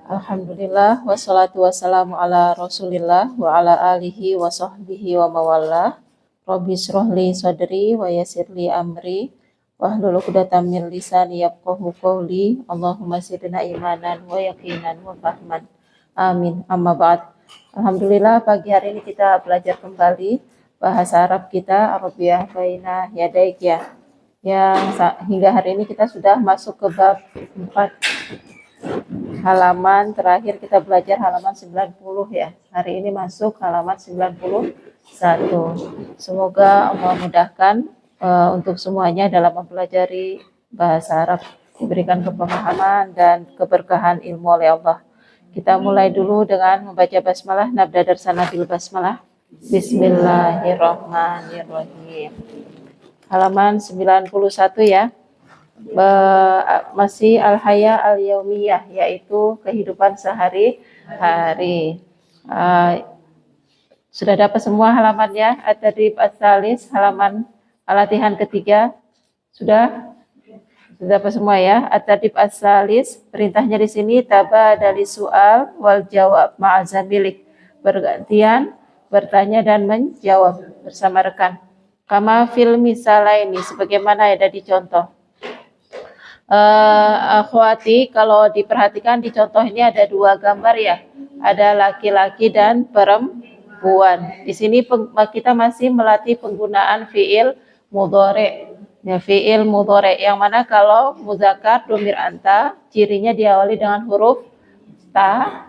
Alhamdulillah wassalatu wassalamu ala Rasulillah wa ala alihi wa sahbihi wa mawala. Rabbi shrahli sadri wa yassirli amri wahlul 'uqdatam min lisani yafqahu qawli. Allahumma zidna imanan wa yaqinan wa fahman. Amin. Amma ba'd. Alhamdulillah pagi hari ini kita belajar kembali bahasa Arab kita Arabiyah baina yadaik ya. Yang hingga hari ini kita sudah masuk ke bab 4. Halaman terakhir kita belajar halaman 90 ya. Hari ini masuk halaman 91. Semoga Allah mudahkan untuk semuanya dalam mempelajari bahasa Arab, diberikan kepemahaman dan keberkahan ilmu oleh Allah. Kita mulai dulu dengan membaca basmalah, nabda darsana bil basmalah. Bismillahirrahmanirrahim. Halaman 91 ya. Masih al-haya al-yaumiyah, yaitu kehidupan sehari-hari. Sudah dapat semua halamannya? At-tadrib as-salis, halaman latihan ketiga. Sudah dapat semua ya? At-tadrib as-salis, perintahnya di sini tabadali su'al wal jawab ma'azamilik, bergantian bertanya dan menjawab bersama rekan. Kama fil misalaini, sebagaimana ada di contoh. Akhwati, kalau diperhatikan di contoh ini ada dua gambar ya, ada laki-laki dan perempuan. Di sini kita masih melatih penggunaan fiil mudhari. Ya, fiil mudhari yang mana kalau muzakkar domir anta cirinya diawali dengan huruf ta.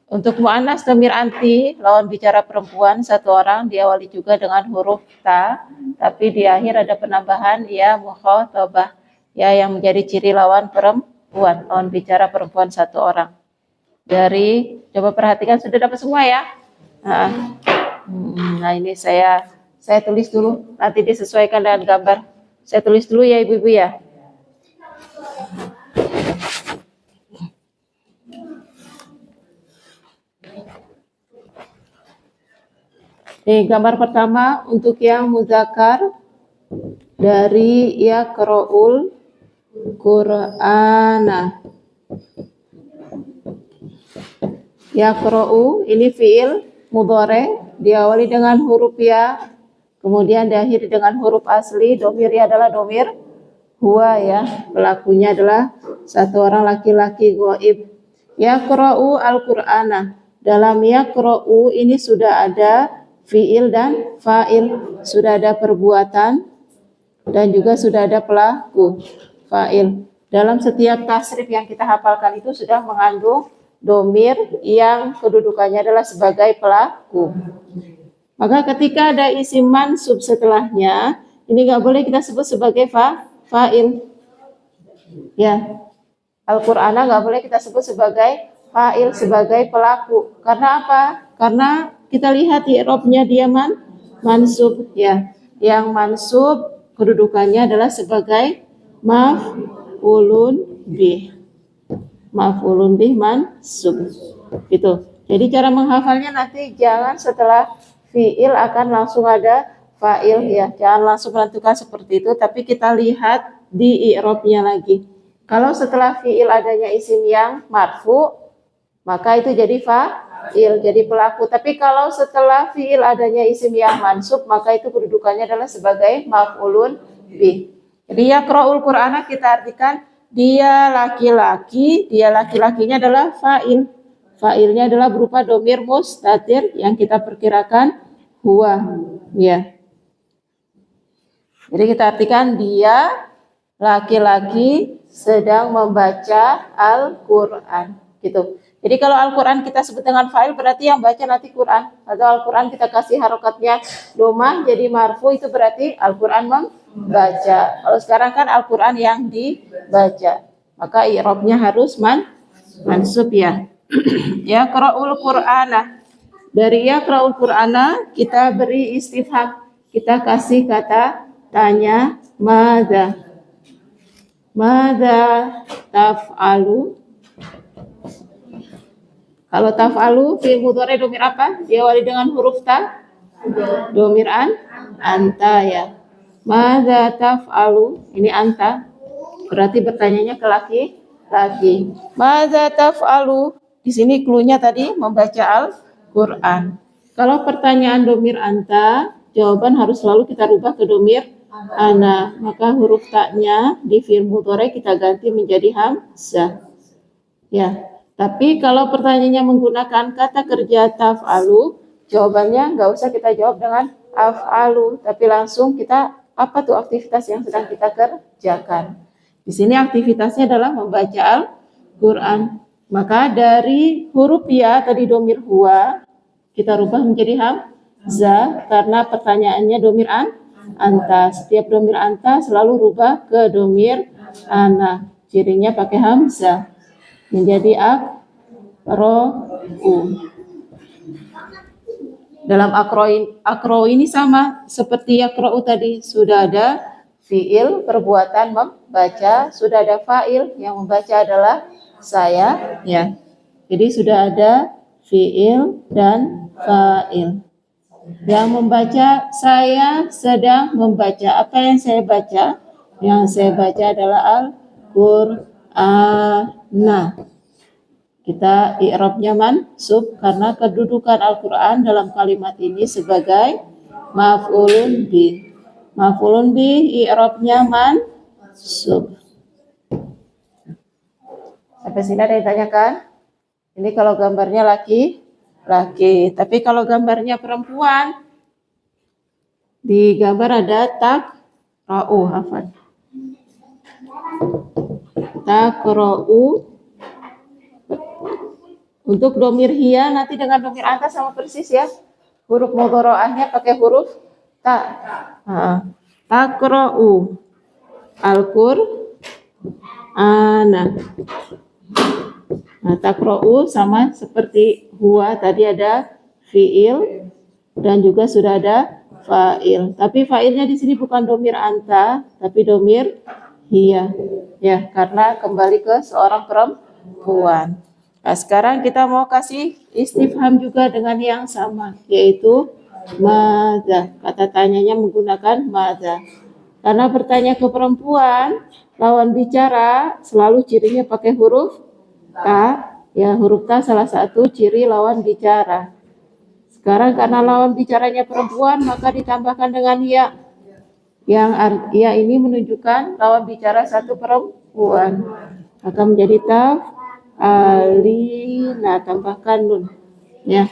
Untuk muannas domir anti, lawan bicara perempuan satu orang, diawali juga dengan huruf ta, tapi di akhir ada penambahan ya mukhatabah. Ya, yang menjadi ciri lawan perempuan, lawan bicara perempuan satu orang. Coba perhatikan, sudah dapat semua ya? Nah ini saya tulis dulu, nanti disesuaikan dengan gambar. Saya tulis dulu ya ibu-ibu ya. Ini gambar pertama untuk yang muzakkar dari yaqra'ul Qur'ana. Yaqra'u ini fiil mudhari, diawali dengan huruf ya, kemudian diakhiri dengan huruf asli. Domirnya adalah domir huwa ya, pelakunya adalah satu orang laki-laki ghaib. Yaqra'u al-Qur'ana. Dalam yaqra'u ini sudah ada fiil dan fa'il, sudah ada perbuatan dan juga sudah ada pelaku fa'il. Dalam setiap tasrif yang kita hafalkan itu sudah mengandung domir yang kedudukannya adalah sebagai pelaku. Maka ketika ada isim mansub setelahnya, ini nggak boleh kita sebut sebagai fa'il. Ya, Al-Qur'ana nggak boleh kita sebut sebagai fa'il, sebagai pelaku. Karena apa? Karena kita lihat i'rabnya dia mansub ya. Yang mansub kedudukannya adalah sebagai maf'ulun bih. Maf'ulun bih mansub. Gitu. Jadi cara menghafalnya nanti jangan setelah fi'il akan langsung ada fa'il ya. Jangan langsung menentukan seperti itu, tapi kita lihat di i'rabnya lagi. Kalau setelah fi'il adanya isim yang marfu, maka itu jadi fa'il, jadi pelaku. Tapi kalau setelah fi'il adanya isim yang mansub, maka itu kedudukannya adalah sebagai maf'ulun bih. Jadi yaqra'ul Qur'ana kita artikan dia laki-laki, dia laki-lakinya adalah fa'il. Fa'ilnya adalah berupa domir mustatir yang kita perkirakan huwa. Ya. Jadi kita artikan dia laki-laki sedang membaca Al-Qur'an. Gitu. Jadi kalau Al-Qur'an kita sebut dengan fa'il berarti yang baca nanti Qur'an. Atau Al-Qur'an kita kasih harokatnya domah jadi marfu, itu berarti Al-Qur'an membaca. Kalau sekarang kan Al-Qur'an yang dibaca. Maka i'rabnya harus mansub ya. Yaqra'ul Qur'ana. Dari yaqra'ul Qur'ana kita beri istifham. Kita kasih kata tanya, madza taf'alu. Kalau taf'alu fi'il mudhari domir apa? Diawali dengan huruf ta. Domir anta ya. Madza taf'alu, ini anta. Berarti bertanyanya ke laki-laki. Madza taf'alu, di sini cluenya tadi membaca Al-Quran. Kalau pertanyaan domir anta, jawaban harus selalu kita rubah ke domir ana. Maka huruf taknya di fi'il mudhari kita ganti menjadi hamzah. Ya, tapi kalau pertanyaannya menggunakan kata kerja taf'alu, jawabannya nggak usah kita jawab dengan af'alu, tapi langsung kita apa tuh aktivitas yang sedang kita kerjakan. Di sini aktivitasnya adalah membaca Al-Quran. Maka dari huruf ya tadi domir huwa kita rubah menjadi hamzah karena pertanyaannya domir anta. Setiap domir anta selalu rubah ke domir ana. Cirinya pakai hamzah menjadi akra'u. Dalam akro ini sama seperti akra'u tadi, sudah ada fiil perbuatan membaca, sudah ada fa'il yang membaca adalah saya, ya. Jadi sudah ada fiil dan fa'il. Yang membaca, saya sedang membaca. Apa yang saya baca? Yang saya baca adalah Al-Qur'an. Kita i'rabnya mansub karena kedudukan Al-Qur'an dalam kalimat ini sebagai maf'ulun bih. Maf'ulun bih i'rabnya mansub. Sampai sini ada yang ditanyakan? Ini kalau gambarnya laki, tapi kalau gambarnya perempuan, di gambar ada takra'u, hafal. Takra'u. Untuk domir hiya nanti dengan domir anta sama persis ya. Huruf mudhari'ahnya pakai huruf ta. Takra'u Al-Qur'ana. Nah, takra'u sama seperti huwa tadi ada fiil dan juga sudah ada fa'il. Tapi fa'ilnya di sini bukan domir anta, tapi domir hiya. Ya, karena kembali ke seorang perempuan. Nah, sekarang kita mau kasih istifham juga dengan yang sama, yaitu madza. Kata tanyanya menggunakan madza. Karena bertanya ke perempuan, lawan bicara selalu cirinya pakai huruf ta. Ya, huruf ta salah satu ciri lawan bicara. Sekarang karena lawan bicaranya perempuan, maka ditambahkan dengan ya. Yang ya ini menunjukkan lawan bicara satu perempuan. Maka menjadi taf'alina, tambahkan nun. Ya.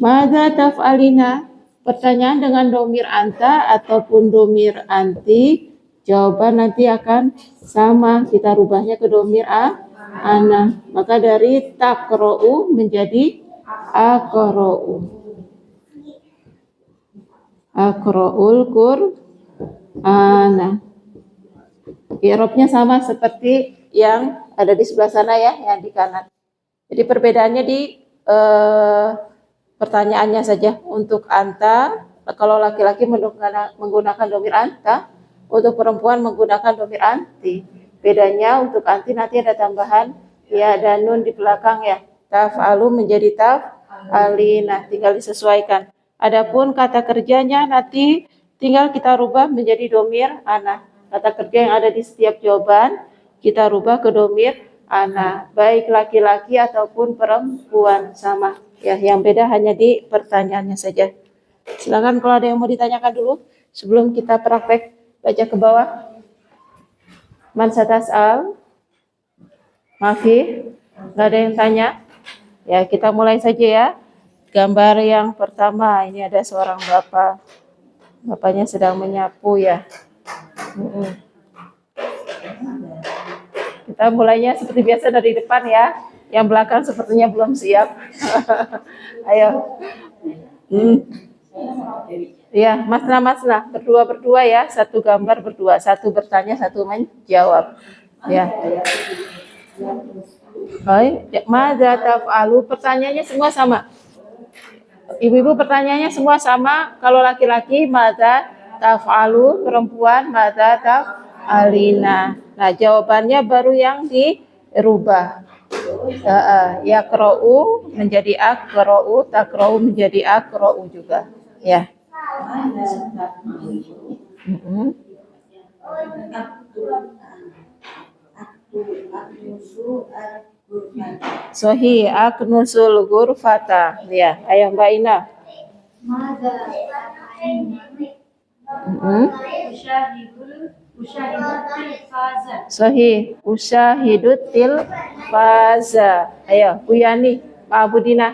Madza taf'alina? Pertanyaan dengan domir anta ataupun domir anti, jawaban nanti akan sama. Kita rubahnya ke domir ana. Maka dari takra'u menjadi aqra'u. Aqra'ul Qur'ana. I'rabnya sama seperti yang ada di sebelah sana ya, yang di kanan. Jadi perbedaannya di pertanyaannya saja. Untuk anta, kalau laki-laki menggunakan domir anta, untuk perempuan menggunakan domir anti. Bedanya untuk anti nanti ada tambahan ya dan nun di belakang ya. Taf'alu menjadi taf'alina, tinggal disesuaikan. Adapun kata kerjanya nanti tinggal kita rubah menjadi domir ana. Kata kerja yang ada di setiap jawaban kita rubah ke domir ana, baik laki-laki ataupun perempuan sama. Ya, yang beda hanya di pertanyaannya saja. Silakan kalau ada yang mau ditanyakan dulu sebelum kita praktek baca ke bawah. Man satas'al? Mafi? Nggak ada yang tanya? Ya, kita mulai saja ya. Gambar yang pertama, ini ada seorang bapak. Bapaknya sedang menyapu ya. Kita mulainya seperti biasa dari depan ya. Yang belakang sepertinya belum siap. Ayo. Ya, masna, berdua ya. Satu gambar berdua. Satu bertanya, satu menjawab. Ya. Baik, madza taf'alu? Pertanyaannya semua sama. Ibu-ibu pertanyaannya semua sama. Kalau laki-laki madza taf'alu, perempuan madza taf'alina. Nah, jawabannya baru yang dirubah. Yaqra'u menjadi aqra'u, taqra'u menjadi aqra'u juga. Ya. Sohi aknusul ghurfata. Ya, ayo Mbak Ina. Sohi usyahidut tilfaza. Ayo Bu Yani, Pak Budina.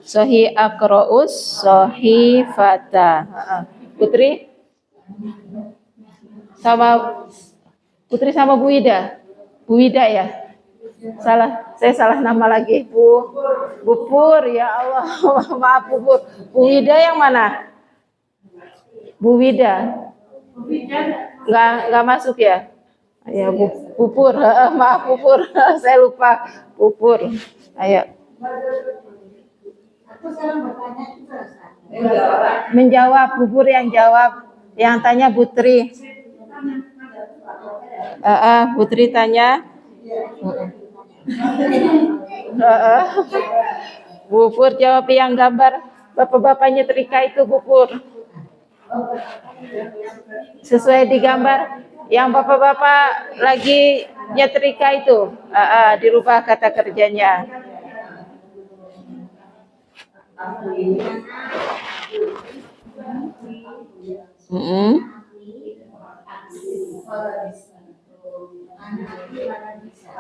Sohi akra'us sohifata. Putri sama Bu Ida. Bu Ida ya. Saya salah nama lagi. Bu Pur, ya Allah. Maaf Bu Pur. Bu Wida yang mana? Bu Wida. Nggak masuk ya? Ya Bu Pur. Maaf Bu Pur. Saya lupa. Bu Pur. Ayo. Menjawab, Bu Pur yang jawab. Yang tanya Putri. Putri tanya. Bu Pur jawab yang gambar bapak-bapaknya nyetrika itu Bu Pur. Sesuai di gambar yang bapak-bapak lagi nyetrika itu. Dirubah kata kerjanya.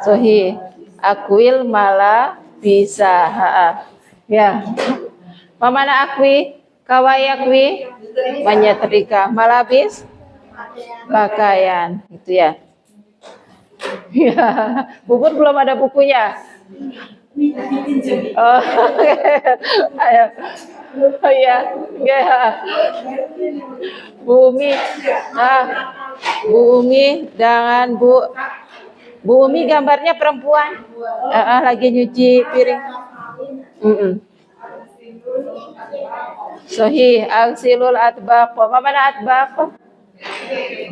Sohi akwil malah bisa. Ya. Pamana akwi? Kawai akwi? Menyetrika. Malabis? Pakaian. Itu ya. Ya. Bubur belum ada bukunya. Oh, ayo. Oh ya, Bu Umi, Bu Umi dengan Bu Umi gambarnya perempuan, lagi nyuci piring. Sohi aksilul atbaq. Mana atbaq?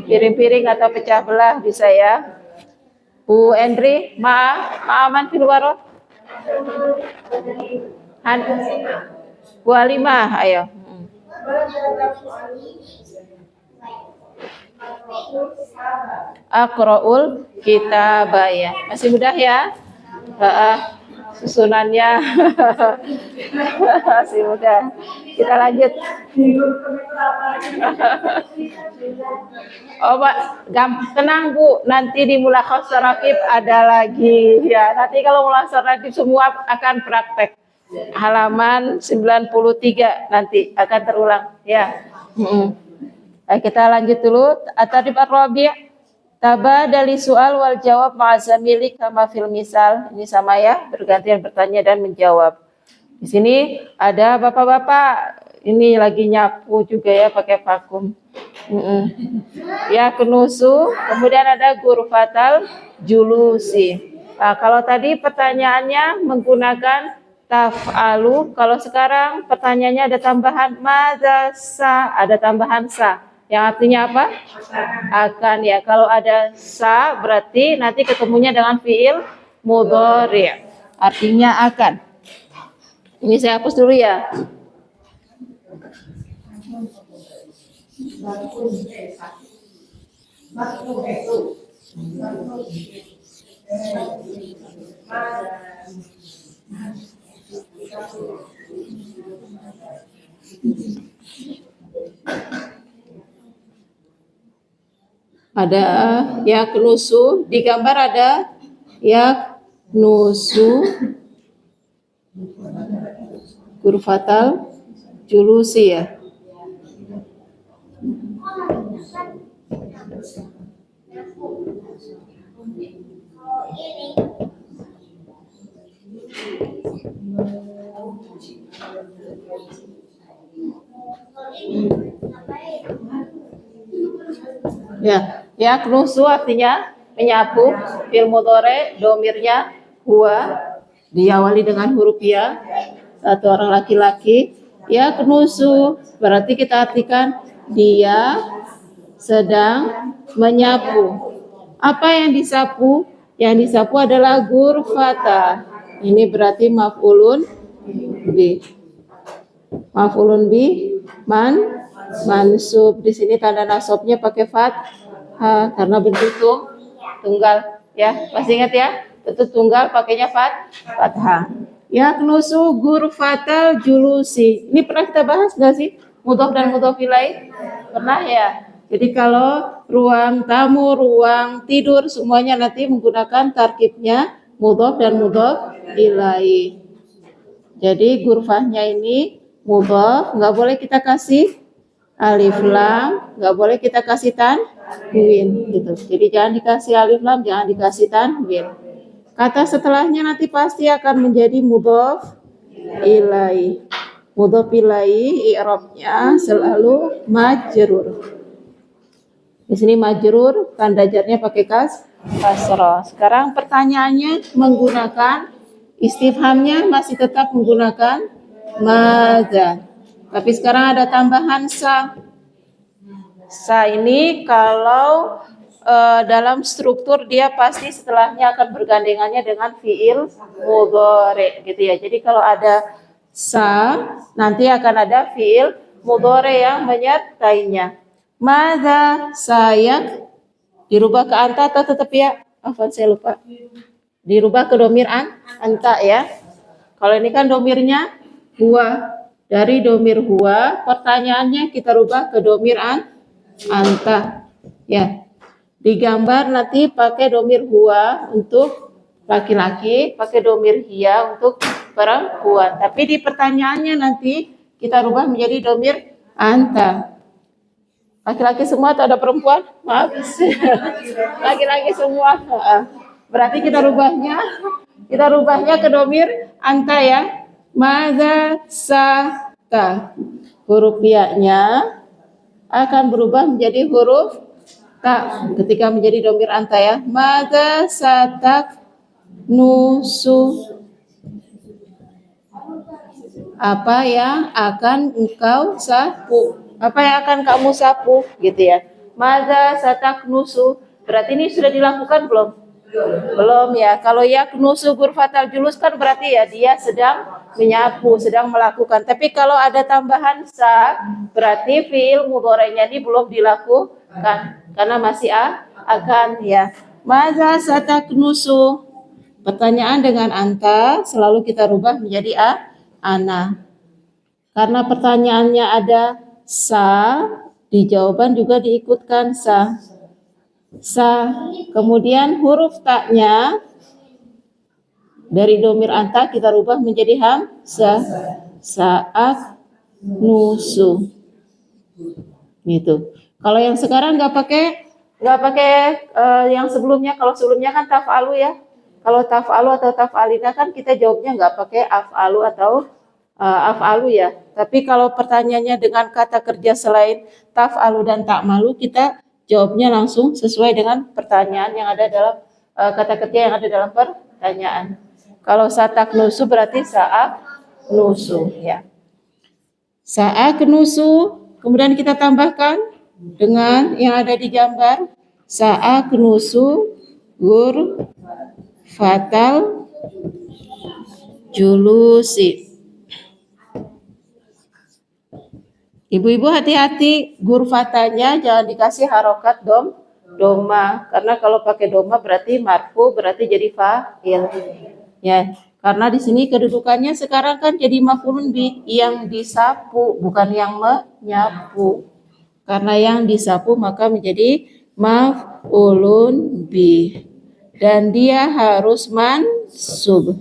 Piring-piring atau pecah belah bisa ya. Bu Endri, ma'aman fil warad. Bu Halimah, ayo. Aqra'ul kitabah ya. Masih mudah ya? Susunannya masih mudah. Kita lanjut. Oh, Pak, tenang Bu, nanti di Mulakhas Rakib ada lagi ya. Nanti kalau Mulakhas Rakib semua akan praktek. Halaman 93 nanti akan terulang ya. Kita lanjut dulu. At-Tadrib ar-Rabi'. Tabadali soal wal jawab ma'azamili kama fil misal. Ini sama ya, bergantian bertanya dan menjawab. Di sini ada bapak-bapak ini lagi nyapu juga ya pakai vakum. Ya kenusu, kemudian ada ghurfatal julusi. Nah, kalau tadi pertanyaannya menggunakan taf'alu, kalau sekarang pertanyaannya ada tambahan madzasa, ada tambahan sa. Yang artinya apa? Akan ya. Kalau ada sa berarti nanti ketemunya dengan fiil mudhari'. Artinya akan. Ini saya hapus dulu ya. Ada yaknusu, di gambar ada yaknusu ghurfatal julusi ya. Ya, yaknusu artinya menyapu, fi'il mudhari, domirnya huwa, diawali dengan huruf ya, satu orang laki-laki. Yaknusu berarti kita artikan dia sedang menyapu. Apa yang disapu? Yang disapu adalah ghurfata. Ini berarti maf'ulun bi. Maf'ulun bi mansub. Di sini tanda nasabnya pakai fathah karena bentuk tunggal ya. Masih ingat ya? Bentuk tunggal pakainya fathah. Yaknusu ghurfatal julusi. Ini pernah kita bahas nggak sih? Mudhof dan mudhof ilaih? Pernah ya? Jadi kalau ruang tamu, ruang tidur semuanya nanti menggunakan tarkibnya mudhof dan mudhof ilaih. Jadi ghurfahnya ini mudhof, nggak boleh kita kasih alif lam, nggak boleh kita kasih tanwin gitu. Jadi jangan dikasih alif lam, jangan dikasih tanwin. Kata setelahnya nanti pasti akan menjadi mudhof ilaih. Mudhof ilaih i'rabnya selalu majrur. Di sini majrur, tanda jarnya pakai kasrah. Sekarang pertanyaannya menggunakan istifhamnya masih tetap menggunakan madza. Tapi sekarang ada tambahan sa. Sa ini kalau dalam struktur dia pasti setelahnya akan bergandengannya dengan fiil mudhari gitu ya. Jadi kalau ada sa nanti akan ada fiil mudhari yang menyertainya. Madza sayak dirubah ke anta atau tetap ya? Afwan saya lupa. Dirubah ke domir anta ya. Kalau ini kan domirnya huwa. Dari domir huwa pertanyaannya kita rubah ke domir anta ya. Digambar nanti pakai domir huwa untuk laki-laki, pakai domir hiya untuk perempuan. Tapi di pertanyaannya nanti kita rubah menjadi domir anta. Laki-laki semua atau ada perempuan? Maaf. Laki-laki semua. Berarti kita rubahnya ke domir anta ya. Madza sata. Huruf ya-nya akan berubah menjadi huruf ta ketika menjadi domir anta ya. Madza satak nusu. Apa yang akan engkau sapu? Apa yang akan kamu sapu gitu ya. Madza satak nusu. Berarti ini sudah dilakukan belum? Belum ya. Kalau yaknusu ghurfatal julus kan berarti ya dia sedang menyapu, sedang melakukan. Tapi kalau ada tambahan sa, berarti fiil mudhari'nya ini belum dilakukan karena masih akan ya. Madza sataknusu. Pertanyaan dengan anta selalu kita rubah menjadi ana. Karena pertanyaannya ada sa, di jawaban juga diikutkan sa. Sa. Kemudian huruf ta-nya dari domir anta kita rubah menjadi hamzah. Saak nusu. Gitu. Kalau yang sekarang nggak pakai yang sebelumnya. Kalau sebelumnya kan taf'alu ya. Kalau taf'alu atau taf'alina kan kita jawabnya nggak pakai af'alu atau af'alu ya. Tapi kalau pertanyaannya dengan kata kerja selain taf'alu dan ta'malu, kita jawabnya langsung sesuai dengan pertanyaan yang ada dalam kata kerja yang ada dalam pertanyaan. Kalau satak nusu berarti sa'ak nusu ya. Sa'ak nusu, kemudian kita tambahkan dengan yang ada di gambar. Sa'ak nusu gur fatal julusi. Ibu-ibu hati-hati, gurfatanya jangan dikasih harokat doma, karena kalau pakai doma berarti marfu, berarti jadi fa'il. Ya, karena di sini kedudukannya sekarang kan jadi maf'ulun bi, yang disapu bukan yang menyapu. Karena yang disapu maka menjadi maf'ulun bi. Dan dia harus mansub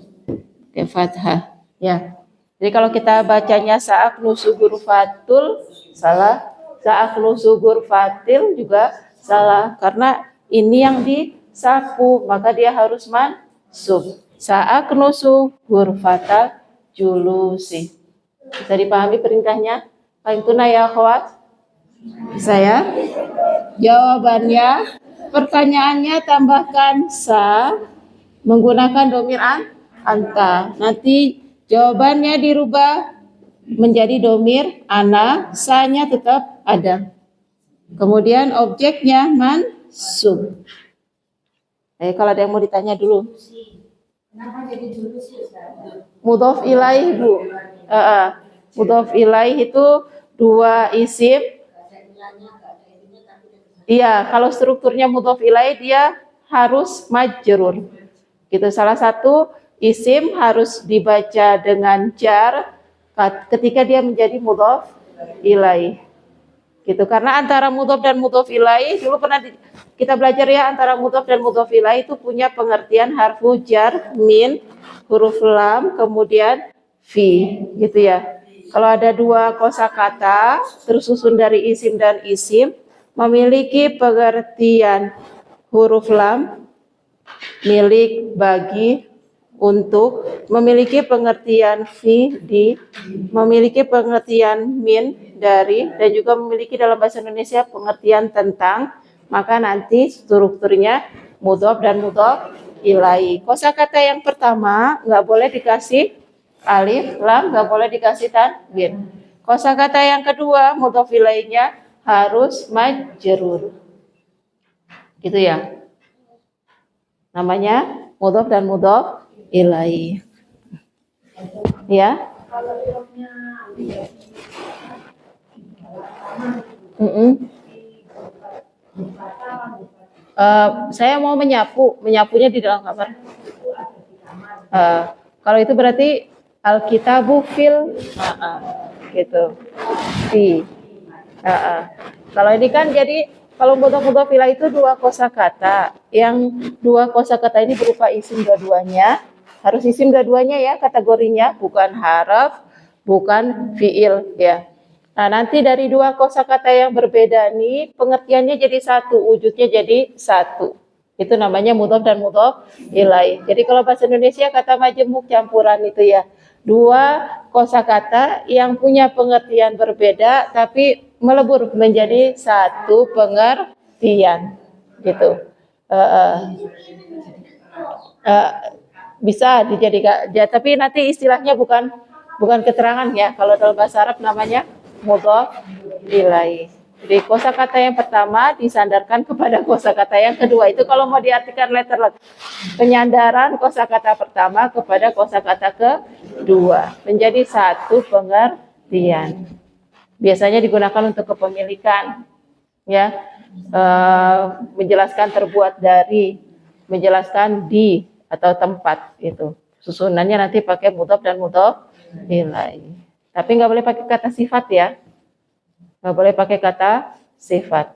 ke fathah. Ya. Jadi kalau kita bacanya sa'ak nusu ghurfatul salah, sa'ak nusu ghurfatil juga salah, karena ini yang disapu maka dia harus mansub. Sa'ak nusu ghurfatal julusi. Bisa dipahami perintahnya? Fahimtuna ya akhwat? Bisa ya? Jawabannya, pertanyaannya tambahkan sa menggunakan domir anta. Nanti jawabannya dirubah menjadi domir ana, sa-nya tetap ada. Kemudian objeknya mansub. Kalau ada yang mau ditanya dulu. Kenapa jadi julusi? Mudhof ilaih, Bu. Mudhof ilaih itu dua isim. Iya, kalau strukturnya mudhof ilaih dia harus majrur. Gitu. Salah satu isim harus dibaca dengan jar ketika dia menjadi mudhof ilaih. Gitu. Karena antara mudhof dan mudhof ilaih dulu pernah kita belajar ya, antara mudhof dan mudhof ilaih itu punya pengertian harfu jar, min, huruf lam, kemudian fi, gitu ya. Kalau ada dua kosakata tersusun dari isim dan isim memiliki pengertian huruf lam, milik, bagi, untuk, memiliki pengertian fi, di, memiliki pengertian min, dari, dan juga memiliki dalam bahasa Indonesia pengertian tentang, maka nanti strukturnya mudhof dan mudhof ilaih. Kosakata yang pertama nggak boleh dikasih alif, lam, nggak boleh dikasih tanwin. Kosakata yang kedua mudhof ilaihnya harus majrur. Gitu ya. Namanya mudhof dan mudhof ilaih. Ya. Saya mau menyapunya di dalam kamar. Kalau itu berarti alkitabu fil, gitu. Fi. Kalau ini kan jadi kalau mudhof ilaih itu dua kosakata. Yang dua kosakata ini berupa isim dua-duanya. Harus isim dua-duanya ya kategorinya, bukan haraf, bukan fiil ya. Nah, nanti dari dua kosakata yang berbeda nih, pengertiannya jadi satu, wujudnya jadi satu. Itu namanya mudhof dan mudhof ilaih. Jadi kalau bahasa Indonesia kata majemuk campuran itu ya. Dua kosakata yang punya pengertian berbeda tapi melebur menjadi satu pengertian. Gitu. Bisa dijadikan ya, tapi nanti istilahnya bukan keterangan ya. Kalau dalam bahasa Arab namanya mudhof ilaih. Jadi kosakata yang pertama disandarkan kepada kosakata yang kedua. Itu kalau mau diartikan letter penyandaran kosakata pertama kepada kosakata kedua menjadi satu pengertian. Biasanya digunakan untuk kepemilikan, ya, menjelaskan terbuat dari, menjelaskan di atau tempat itu. Susunannya nanti pakai mudhof dan mudhof ilaih. Tapi nggak boleh pakai kata sifat ya. Nggak boleh pakai kata sifat.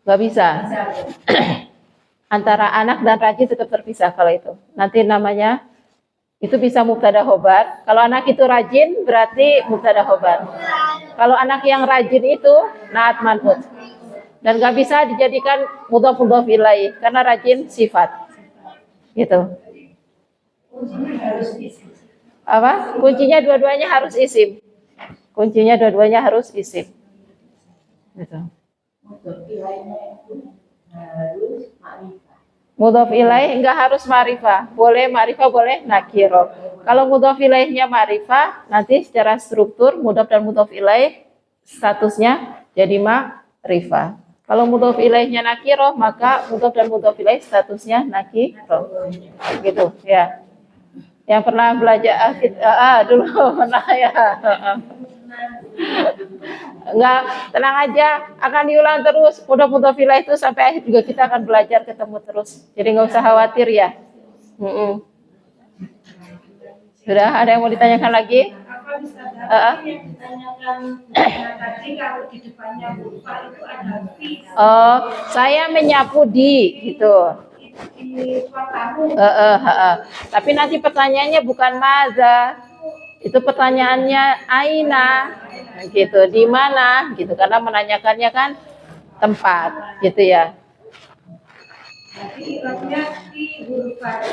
Nggak bisa. Antara anak dan rajin tetap terpisah kalau itu. Nanti namanya itu bisa mubtada khobar. Kalau anak itu rajin berarti mubtada khobar. Kalau anak yang rajin itu naat man'ut. Dan nggak bisa dijadikan mudhof ilaih karena rajin sifat. Gitu. Apa? Kuncinya dua-duanya harus isim. Kuncinya dua-duanya harus isim. Gitu. Mudhof ilaih enggak harus ma'rifah. Boleh ma'rifah, boleh nakiro. Kalau mudhof ilaihnya ma'rifah, nanti secara struktur mudhof dan mudhof ilaih statusnya jadi ma'rifah. Kalau mudhof ilaihnya nakiro, maka mudhof dan mudhof ilaih statusnya nakiro. Gitu ya. Yang pernah belajar dulu pernah ya. Enggak, tenang aja, akan diulang terus. Mudhof ilaih itu sampai akhir juga kita akan belajar ketemu terus. Jadi nggak usah khawatir ya. Sudah ada yang mau ditanyakan lagi? Yang ditanyakan tadi kalau di depannya huruf itu ada fi. Oh, saya menyapu di gitu. Tapi nanti pertanyaannya bukan maza, itu pertanyaannya aina, gitu, di mana, gitu, karena menanyakannya kan tempat, gitu ya.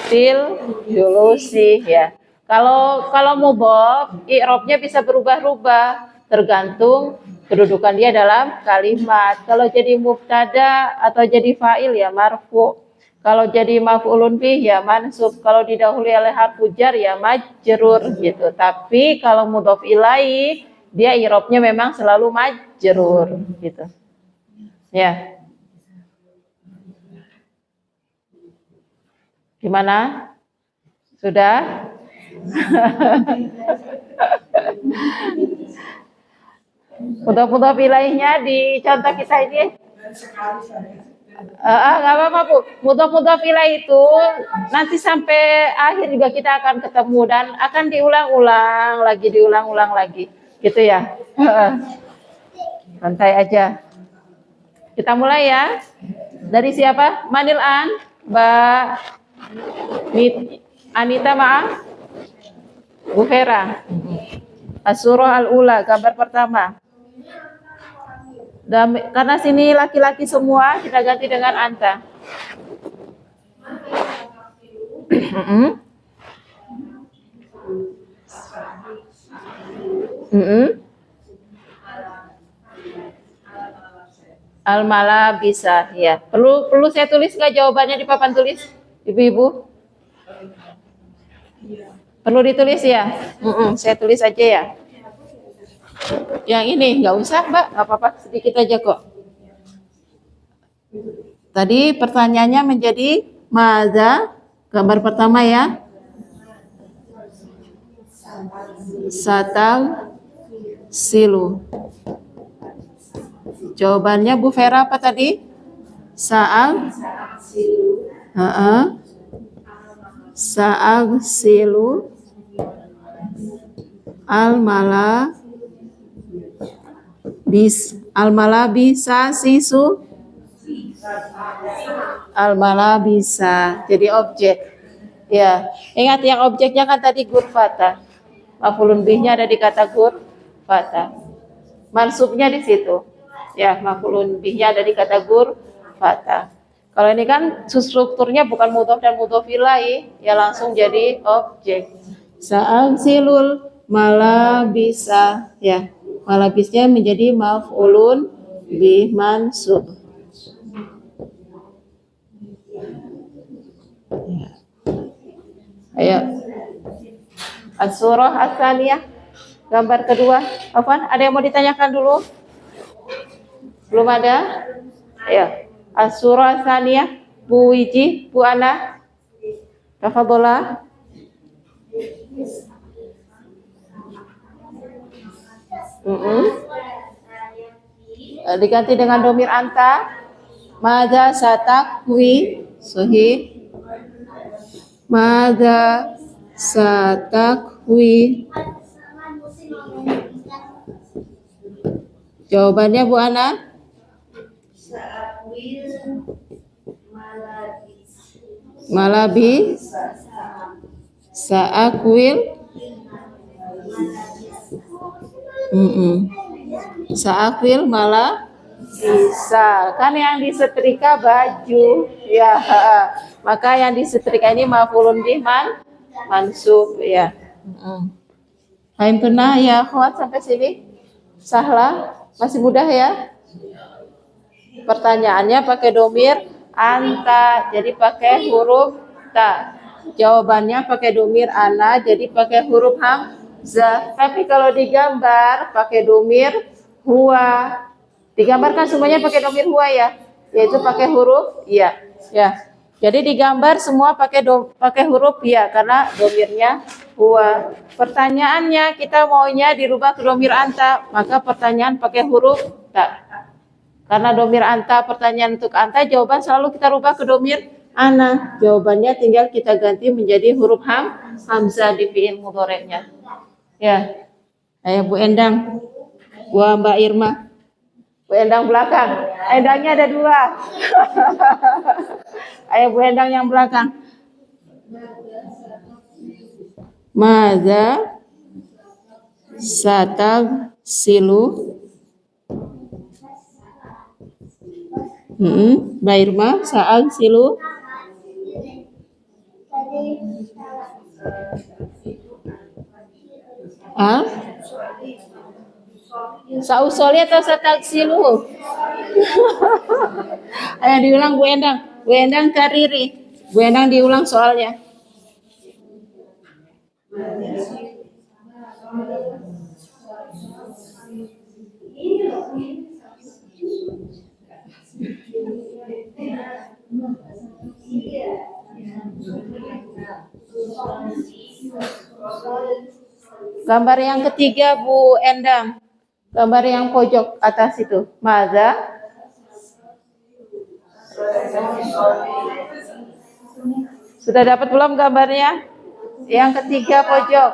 Fil julusi ya. Kalau mudhof, i'rabnya bisa berubah-ubah tergantung kedudukan dia dalam kalimat. Kalau jadi mubtada atau jadi fa'il ya marfu. Kalau jadi maf'ulun bih ya mansub. Kalau didahului oleh harfu jar ya majrur gitu. Tapi kalau mudhof ilaih dia i'rabnya memang selalu majrur gitu. Ya. Gimana? Sudah? Mudhof ilaihnya di contoh kita ini. Nggak apa-apa Bu. Mudhof ilaih itu nanti sampai akhir juga kita akan ketemu dan akan diulang-ulang lagi, gitu ya. Santai aja. Kita mulai ya. Dari siapa? Manil An, Mbak Anita maaf, Bu Vera. As-surah al-ula, gambar pertama. Dan karena sini laki-laki semua, kita ganti dengan anta. Al-mala bisa, ya. Perlu saya tulis nggak jawabannya di papan tulis, ibu-ibu? Perlu ditulis ya? Saya tulis aja ya. Yang ini nggak usah Mbak, nggak apa-apa, sedikit aja kok. Tadi pertanyaannya menjadi maza, gambar pertama ya. Satal silu. Jawabannya Bu Vera apa tadi? Saal Saal silu al-mala bisa sisu al-mala bisa jadi objek ya. Ingat yang objeknya kan tadi gurfata, maf'ulun bihnya ada di kata gurfata, mansubnya di situ ya, maf'ulun bihnya ada di kata gurfata. Kalau ini kan strukturnya bukan mudhof dan mudhof ilaih ya, langsung jadi objek. Sa'al silul mala bisa ya, malabisnya menjadi maf'ulun bih mansub. Ya. Ayo. As-surah as-saniyah, gambar kedua. Afwan, ada yang mau ditanyakan dulu? Belum ada? Ayo. As-surah as-saniyah, Bu Wiji, Bu Ana. Tafadhola. Diganti dengan domir anta. Mada satakwi sahih. Mada satakwi. Jawabannya Bu Ana? Malabi saakwil. Saakwil malah bisa kan, yang disetrika baju ya, maka yang disetrika ini maf'ulun bih mansub ya. Haim pernah ya akhwat sampai sini? Sahla masih mudah ya? Pertanyaannya pakai domir anta, jadi pakai huruf ta. Jawabannya pakai domir ana, jadi pakai huruf hamzah. Tapi kalau digambar pakai domir huwa. Digambarkan semuanya pakai domir huwa ya, yaitu pakai huruf ya. Ya. Jadi digambar semua pakai huruf ya karena domirnya huwa. Pertanyaannya kita maunya dirubah ke domir anta, maka pertanyaan pakai huruf ta. Karena domir anta, pertanyaan untuk anta, jawaban selalu kita rubah ke domir ana. Jawabannya tinggal kita ganti menjadi huruf hamzah di fi'il mudhari'nya. Ya. Ayo Bu Endang, Bu Mbak Irma. Bu Endang belakang. Endangnya ada dua. Ayo Bu Endang yang belakang. Maza satag silu. Mbak Irma, saat silu. Sausoli atau satag silu? Ayo diulang Bu Endang. Bu Endang kariri. Bu Endang diulang soalnya. Gambar yang ketiga Bu Endang. Gambar yang pojok atas itu. Maza. Sudah dapat belum gambarnya? Yang ketiga pojok.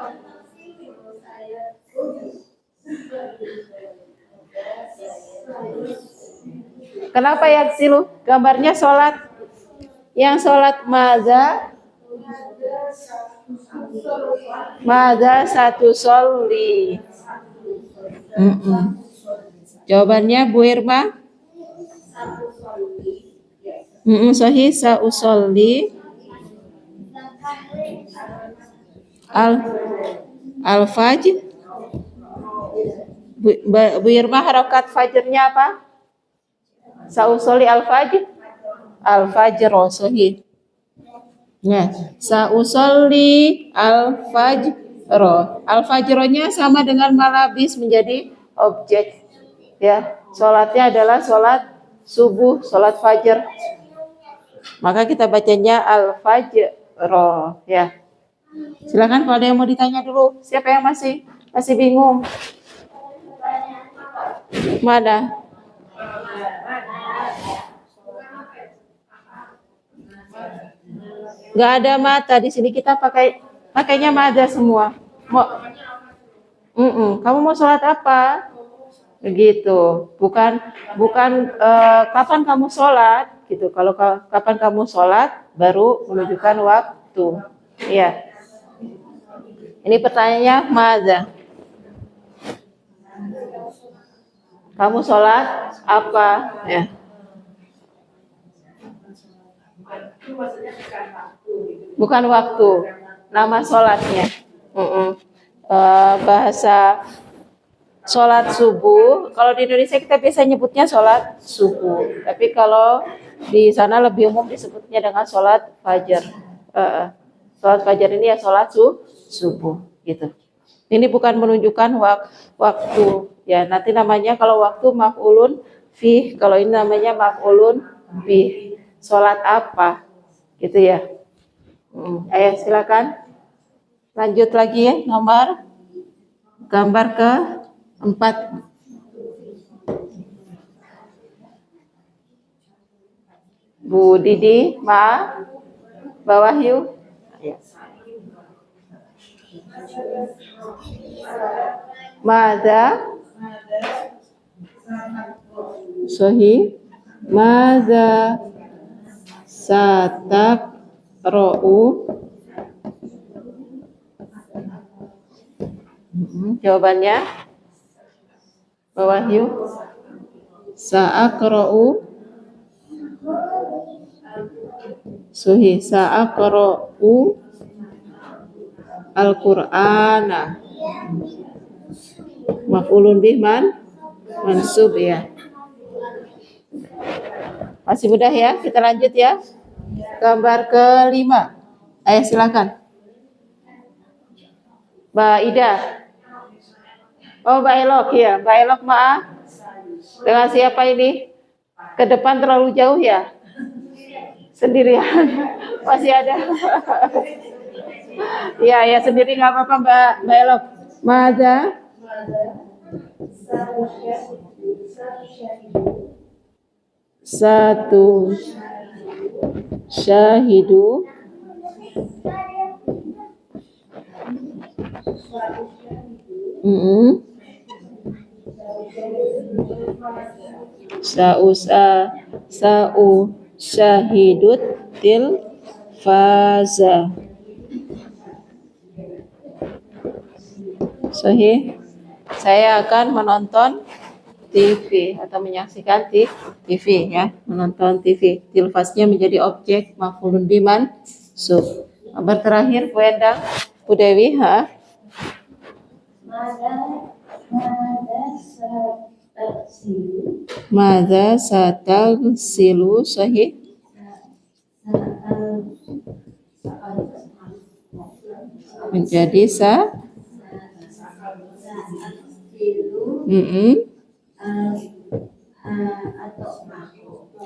Kenapa ya silu? Gambarnya sholat. Yang sholat maza. Maza satu soli. Jawabannya Bu Irma. Sahih sa usolli al-fajr. Bu Irma harokat fajrnya apa? Sa usolli al-fajr. Al-fajr sahih. Nah, sa usolli al-fajr. Al-fajronya sama dengan malabis menjadi objek. Ya, sholatnya adalah sholat subuh, sholat fajar. Maka kita bacanya al-fajr. Ya. Silakan kalau ada yang mau ditanya dulu. Siapa yang masih bingung? Mana? Nggak ada mata di sini, kita pakainya mada semua. Kamu mau sholat apa? Begitu. Bukan kapan kamu sholat gitu. Kalau kapan kamu sholat baru menunjukkan waktu. Iya. Ini pertanyaannya mada. Kamu sholat apa? Ya. Bukan waktu, nama sholatnya. Bahasa sholat subuh. Kalau di Indonesia kita biasa nyebutnya sholat subuh. Tapi kalau di sana lebih umum disebutnya dengan sholat fajar. Sholat fajar ini ya sholat subuh gitu. Ini bukan menunjukkan waktu. Ya, nanti namanya kalau waktu maf'ulun fih, kalau ini namanya maf'ulun bih. Sholat apa? Gitu ya. Ayo silakan. Lanjut lagi ya, gambar ke-4. Bu Didi, Mbak Wahyu. Mada Sohi Mada Satak Ro'u. Jawabannya Mbak Wahyu. Sa'aqra'u Sohi Sa'aqra'u Al-Qur'ana. Maf'ulun bih mansub ya. Masih mudah ya, kita lanjut ya. Gambar ke-5. Ayo silakan. Mbak Ida. Oh, Mbak Elok ya. Mbak Elok maaf. Dengan siapa ini? Ke depan terlalu jauh ya? Sendirian. Masih ada. Ya sendiri nggak apa-apa Mbak Elok. Mada satu syahidu Sa'u syahidut til faza. Sahih. Saya akan menonton TV atau menyaksikan TV ya, menonton TV. Tilfasnya menjadi objek maf'ulun bih mansub. Gambar terakhir Bu Endang, Bu Dewi, Mada satagsilu sahih. Menjadi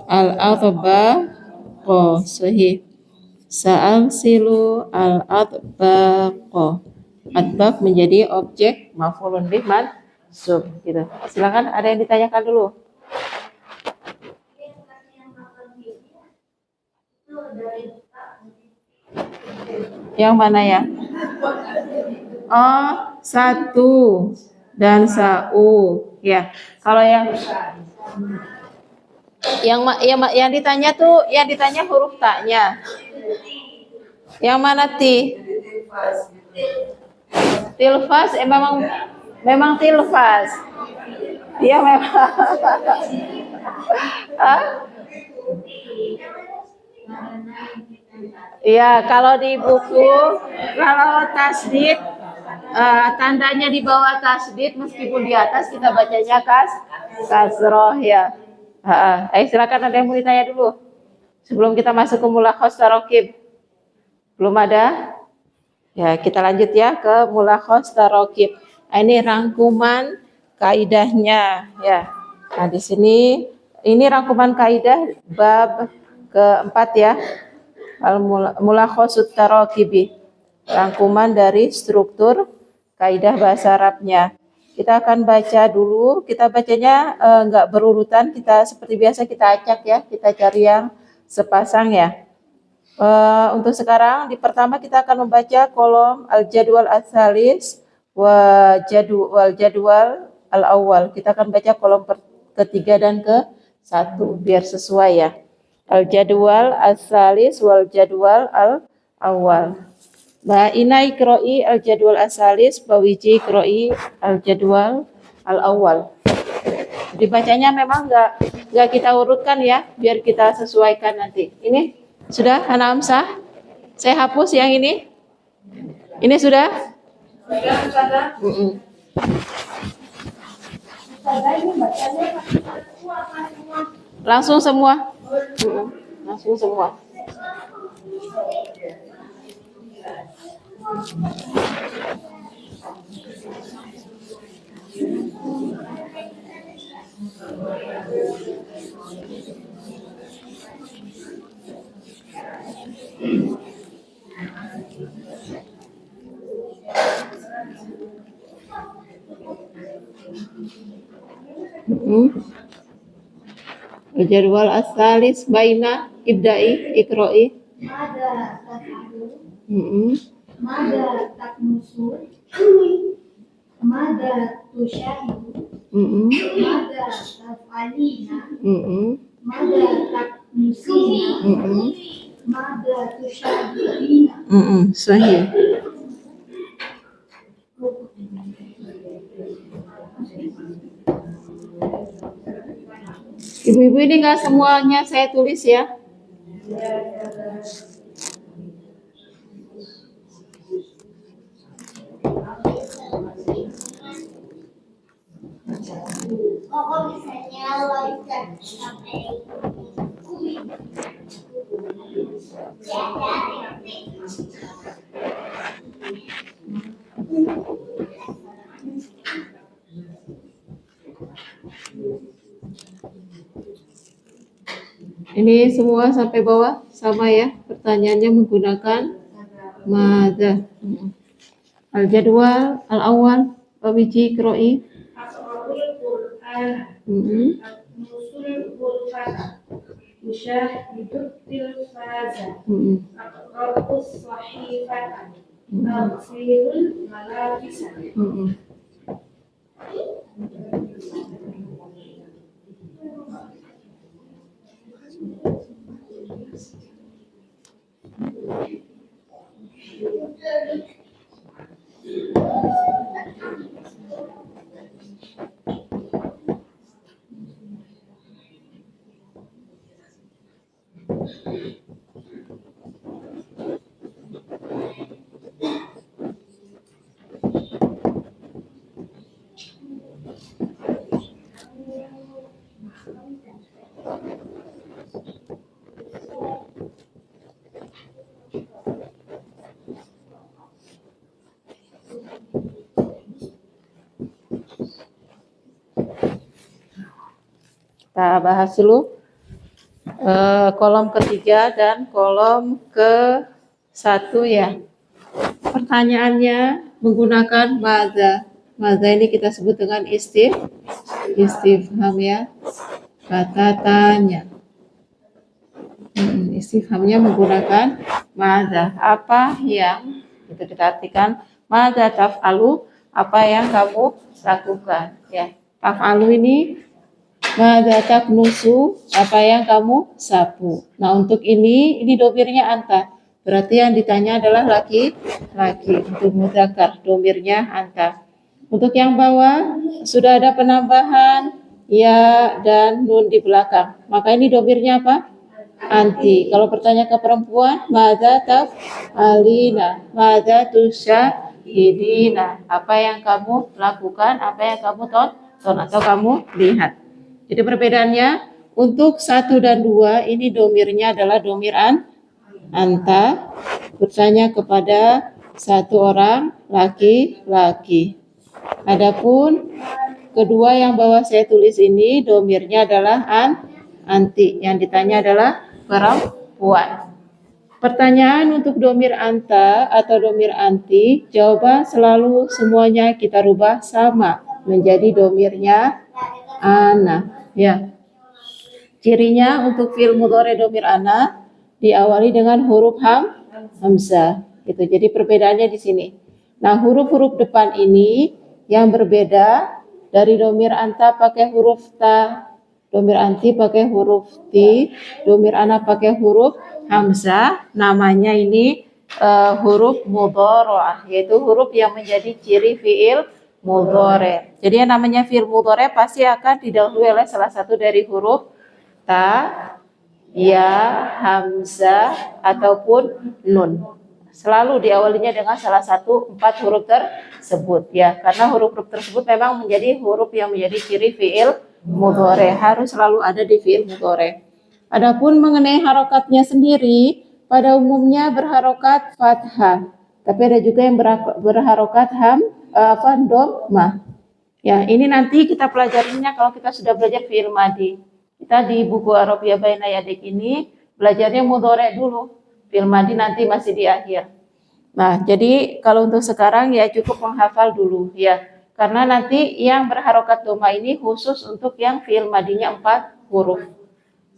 al-atbaqo sahih. Sa'agsilu al-atbaqo. Adbab menjadi objek maf'ulun bih mansub gitu. Silakan, ada yang ditanyakan dulu. Yang mana ya? Oh, satu dan sau. Ya, kalau yang ditanya tuh, yang ditanya huruf taknya. Yang mana ti? Tilfas, memang tilfas. Dia memang. Ya, kalau di buku, kalau tasdid, tandanya di bawah tasdid, meskipun di atas kita bacanya kasroh ya. Ayo silakan, ada yang mau ditanya dulu sebelum kita masuk ke mulakhos tarokib. Belum ada? Ya, kita lanjut ya ke mulakhos tarokib. Ini rangkuman kaidahnya ya. Nah, di sini ini rangkuman kaidah bab keempat ya. Al-mulakhosut tarokibi. Rangkuman dari struktur kaidah bahasa Arabnya. Kita akan baca dulu, kita bacanya enggak berurutan, kita seperti biasa kita acak ya, kita cari yang sepasang ya. Untuk sekarang di pertama kita akan membaca kolom al-jadwal as-salis wal jadwal al-awwal. Kita akan baca kolom ketiga dan ke-1 biar sesuai ya. Al-jadwal as-salis wal jadwal al-awwal. Ba ina ikroi al-jadwal as-salis bawiji ikroi al-jadwal al-awwal. Dibacanya memang enggak kita urutkan ya, biar kita sesuaikan nanti. Ini sudah Hana Amsah? Saya hapus yang ini. Ini sudah? Langsung semua. Langsung semua. Jadwal as-salis baina ibda'i ikroi. Mada taf'alu. Mada taknusu. Mada tusyahidu. Mada taf'alina. Mada taknusina. Mada tusyahidina. Sahih. Ibu-ibu ini enggak semuanya saya tulis ya. Kok misalnya loncat sampai Ini semua sampai bawah sama ya, pertanyaannya menggunakan madza. Al-jadwal al-awwal wabiji kroi. Aqra'ul Qur'an. Nusul Qur'an. Musyahidut tilfaza. Aqra'us sahifatan. Aghsilul malabisa. Kita bahas dulu kolom ketiga dan kolom ke-1 ya. Pertanyaannya menggunakan maza. Maza ini kita sebut dengan istifham ya, kata tanya. Istifhamnya menggunakan maza. Apa yang, itu kita artikan maza taf'alu, apa yang kamu lakukan ya. Taf'alu ini maza taknusu, apa yang kamu sapu. Nah, untuk ini domirnya anta. Berarti yang ditanya adalah laki-laki. Untuk mudzakkar domirnya anta. Untuk yang bawah sudah ada penambahan ya dan nun di belakang. Maka ini domirnya apa? Anti. Kalau bertanya ke perempuan, madza taf'alina, madza tusyahidina, apa yang kamu lakukan, apa yang kamu tonton atau kamu lihat. Jadi perbedaannya untuk 1 dan 2 ini domirnya adalah domir anta, bertanya kepada satu orang laki-laki. Adapun kedua yang bawah saya tulis ini domirnya adalah anti, yang ditanya adalah perempuan. Pertanyaan untuk domir anta atau domir anti, jawaban selalu semuanya kita rubah sama menjadi domirnya ana. Ya. Cirinya untuk fi'il mudhari domir ana diawali dengan huruf hamzah. Gitu. Jadi perbedaannya di sini. Nah, huruf-huruf depan ini yang berbeda dari domir anta pakai huruf ta, domir anti pakai huruf ti, domir ana pakai huruf hamzah. Namanya ini huruf mudhari'ah, yaitu huruf yang menjadi ciri fi'il mudhari'. Jadi yang namanya fi'il mudhari' pasti akan didahului oleh salah satu dari huruf ta, ya, hamzah ataupun nun. Selalu diawalinya dengan salah satu 4 huruf tersebut ya, karena huruf-huruf tersebut memang menjadi huruf yang menjadi ciri fi'il mudhari', harus selalu ada di fi'il mudhari'. Adapun mengenai harokatnya sendiri, pada umumnya berharokat fathah, tapi ada juga yang berharokat dhammah. Ya, ini nanti kita pelajarinya kalau kita sudah belajar fi'il madhi. Kita di buku Arabiyah Baina Yadik ini belajarnya mudhari' dulu. Fi'il madhi nanti masih di akhir. Nah, jadi kalau untuk sekarang ya cukup menghafal dulu ya. Karena nanti yang berharokat dhamma ini khusus untuk yang fi'il madhinya 4 huruf.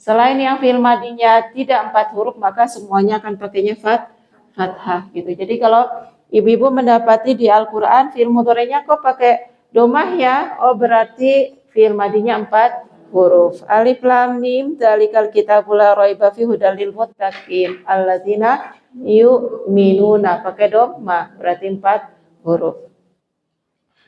Selain yang fi'il madhinya tidak 4 huruf, maka semuanya akan pakainya fathah gitu. Jadi kalau ibu-ibu mendapati di Al-Qur'an fi'il mudhari'nya kok pakai dhammah ya, oh berarti fi'il madhinya 4 huruf. Alif lam mim dzalikal kitabul la raiba fihi hudal lil muttaqin alladzina yu'minuna, pakai dhammah berarti 4 huruf.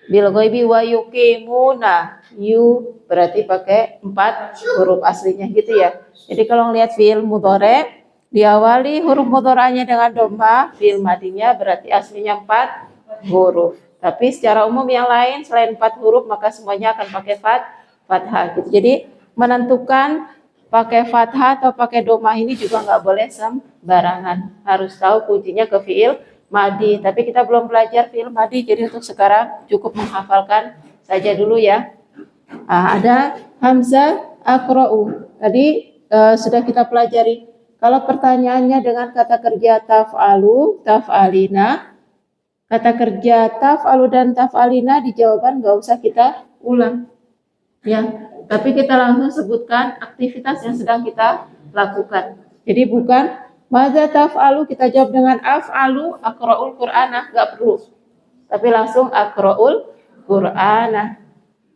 Bil ghaibi wa yuqimuna, yu berarti pakai 4 huruf aslinya gitu ya. Jadi kalau ngelihat fi'il mudhari' diawali huruf mudhari'nya dengan dhammah, fi'il madhinya berarti aslinya 4 huruf. Tapi secara umum yang lain selain 4 huruf maka semuanya akan pakai fathah gitu. Jadi menentukan pakai fathah atau pakai dhammah ini juga nggak boleh sembarangan. Harus tahu kuncinya ke fi'il madhi. Tapi kita belum belajar fi'il madhi, jadi untuk sekarang cukup menghafalkan saja dulu ya. Ada hamzah aqra'u. Tadi sudah kita pelajari. Kalau pertanyaannya dengan kata kerja taf'alu, taf'alina, kata kerja taf'alu dan taf'alina di jawaban nggak usah kita ulang. Ya, tapi kita langsung sebutkan aktivitas yang sedang kita lakukan. Jadi bukan madza taf'alu kita jawab dengan af'alu aqra'ul qur'ana, enggak perlu. Tapi langsung aqra'ul qur'ana.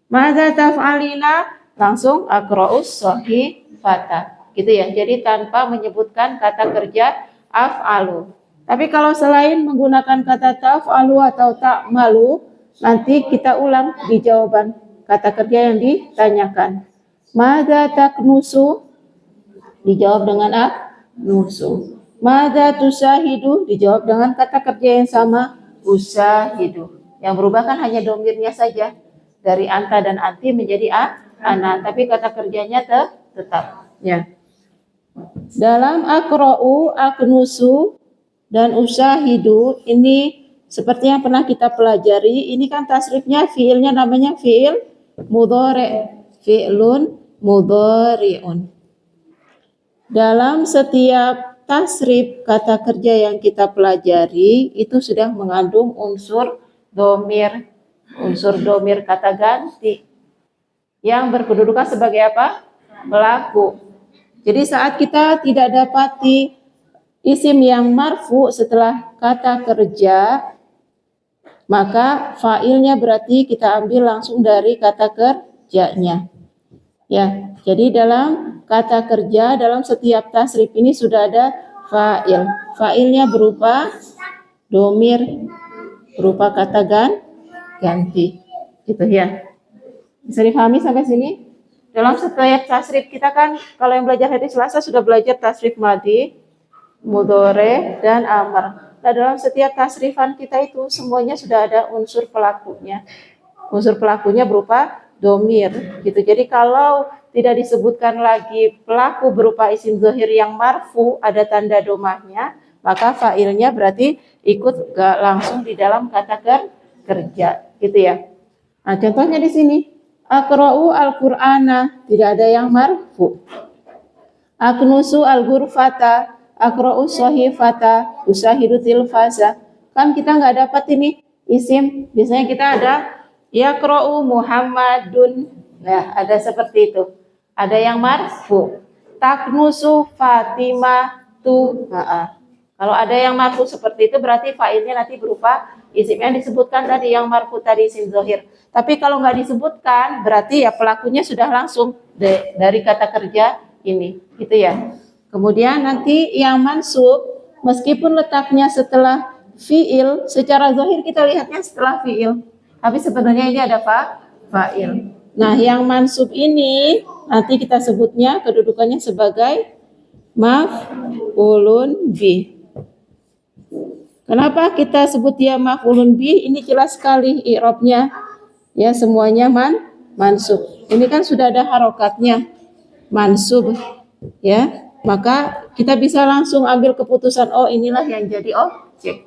Madza taf'alina langsung aqra'us shahifata. Gitu ya. Jadi tanpa menyebutkan kata kerja af'alu. Tapi kalau selain menggunakan kata taf'alu atau ta'malu, nanti kita ulang di jawaban kata kerja yang ditanyakan. Madza taknusu dijawab dengan nusu. Madza tusahidu dijawab dengan kata kerja yang sama, usahidu. Yang berubah kan hanya domirnya saja. Dari anta dan anti menjadi ana, tapi kata kerjanya tetap. Ya. Dalam aqra'u, aknusu dan usahidu ini seperti yang pernah kita pelajari, ini kan tasrifnya fiilnya namanya fiil mudhari', fi'lun mudhari'un. Dalam setiap tasrif kata kerja yang kita pelajari itu sudah mengandung unsur domir, unsur domir kata ganti yang berkedudukan sebagai apa? Pelaku. Jadi saat kita tidak dapati isim yang marfu setelah kata kerja, maka fa'ilnya berarti kita ambil langsung dari kata kerjanya. Ya, jadi dalam kata kerja, dalam setiap tasrif ini sudah ada fa'il. Fa'ilnya berupa domir, berupa kata ganti. Gitu ya. Bisa dipahami sampai sini? Dalam setiap tasrif kita kan, kalau yang belajar hari Selasa sudah belajar tasrif madi, mudhore, dan amar. Nah, dalam setiap tasrifan kita itu semuanya sudah ada unsur pelakunya. Unsur pelakunya berupa domir, gitu. Jadi kalau tidak disebutkan lagi pelaku berupa isim zahir yang marfu, ada tanda domahnya, maka fa'ilnya berarti ikut langsung di dalam kata kerja, gitu ya. Nah, contohnya di sini, aqra'u al-Qur'ana, tidak ada yang marfu. Aknusu al-ghurfata, aqra'u sahifata, usahidu tilfaza. Kan kita nggak dapat ini isim. Biasanya kita ada yaqra'u Muhammadun. Nah, ada seperti itu. Ada yang marfu. Taknusu Fatimah tu. Kalau ada yang marfu seperti itu berarti fa'ilnya nanti berupa isim yang disebutkan tadi, yang marfu tadi isim zahir. Tapi kalau nggak disebutkan berarti ya pelakunya sudah langsung dari kata kerja ini, gitu ya. Kemudian nanti yang mansub, meskipun letaknya setelah fiil, secara zahir kita lihatnya setelah fiil, tapi sebenarnya ini ada fa'il. Nah, yang mansub ini nanti kita sebutnya kedudukannya sebagai maf'ulun bih. Kenapa kita sebut dia maf'ulun bih? Ini jelas sekali i'rabnya. Ya, semuanya mansub. Ini kan sudah ada harokatnya. Mansub, ya, maka kita bisa langsung ambil keputusan, oh inilah yang jadi objek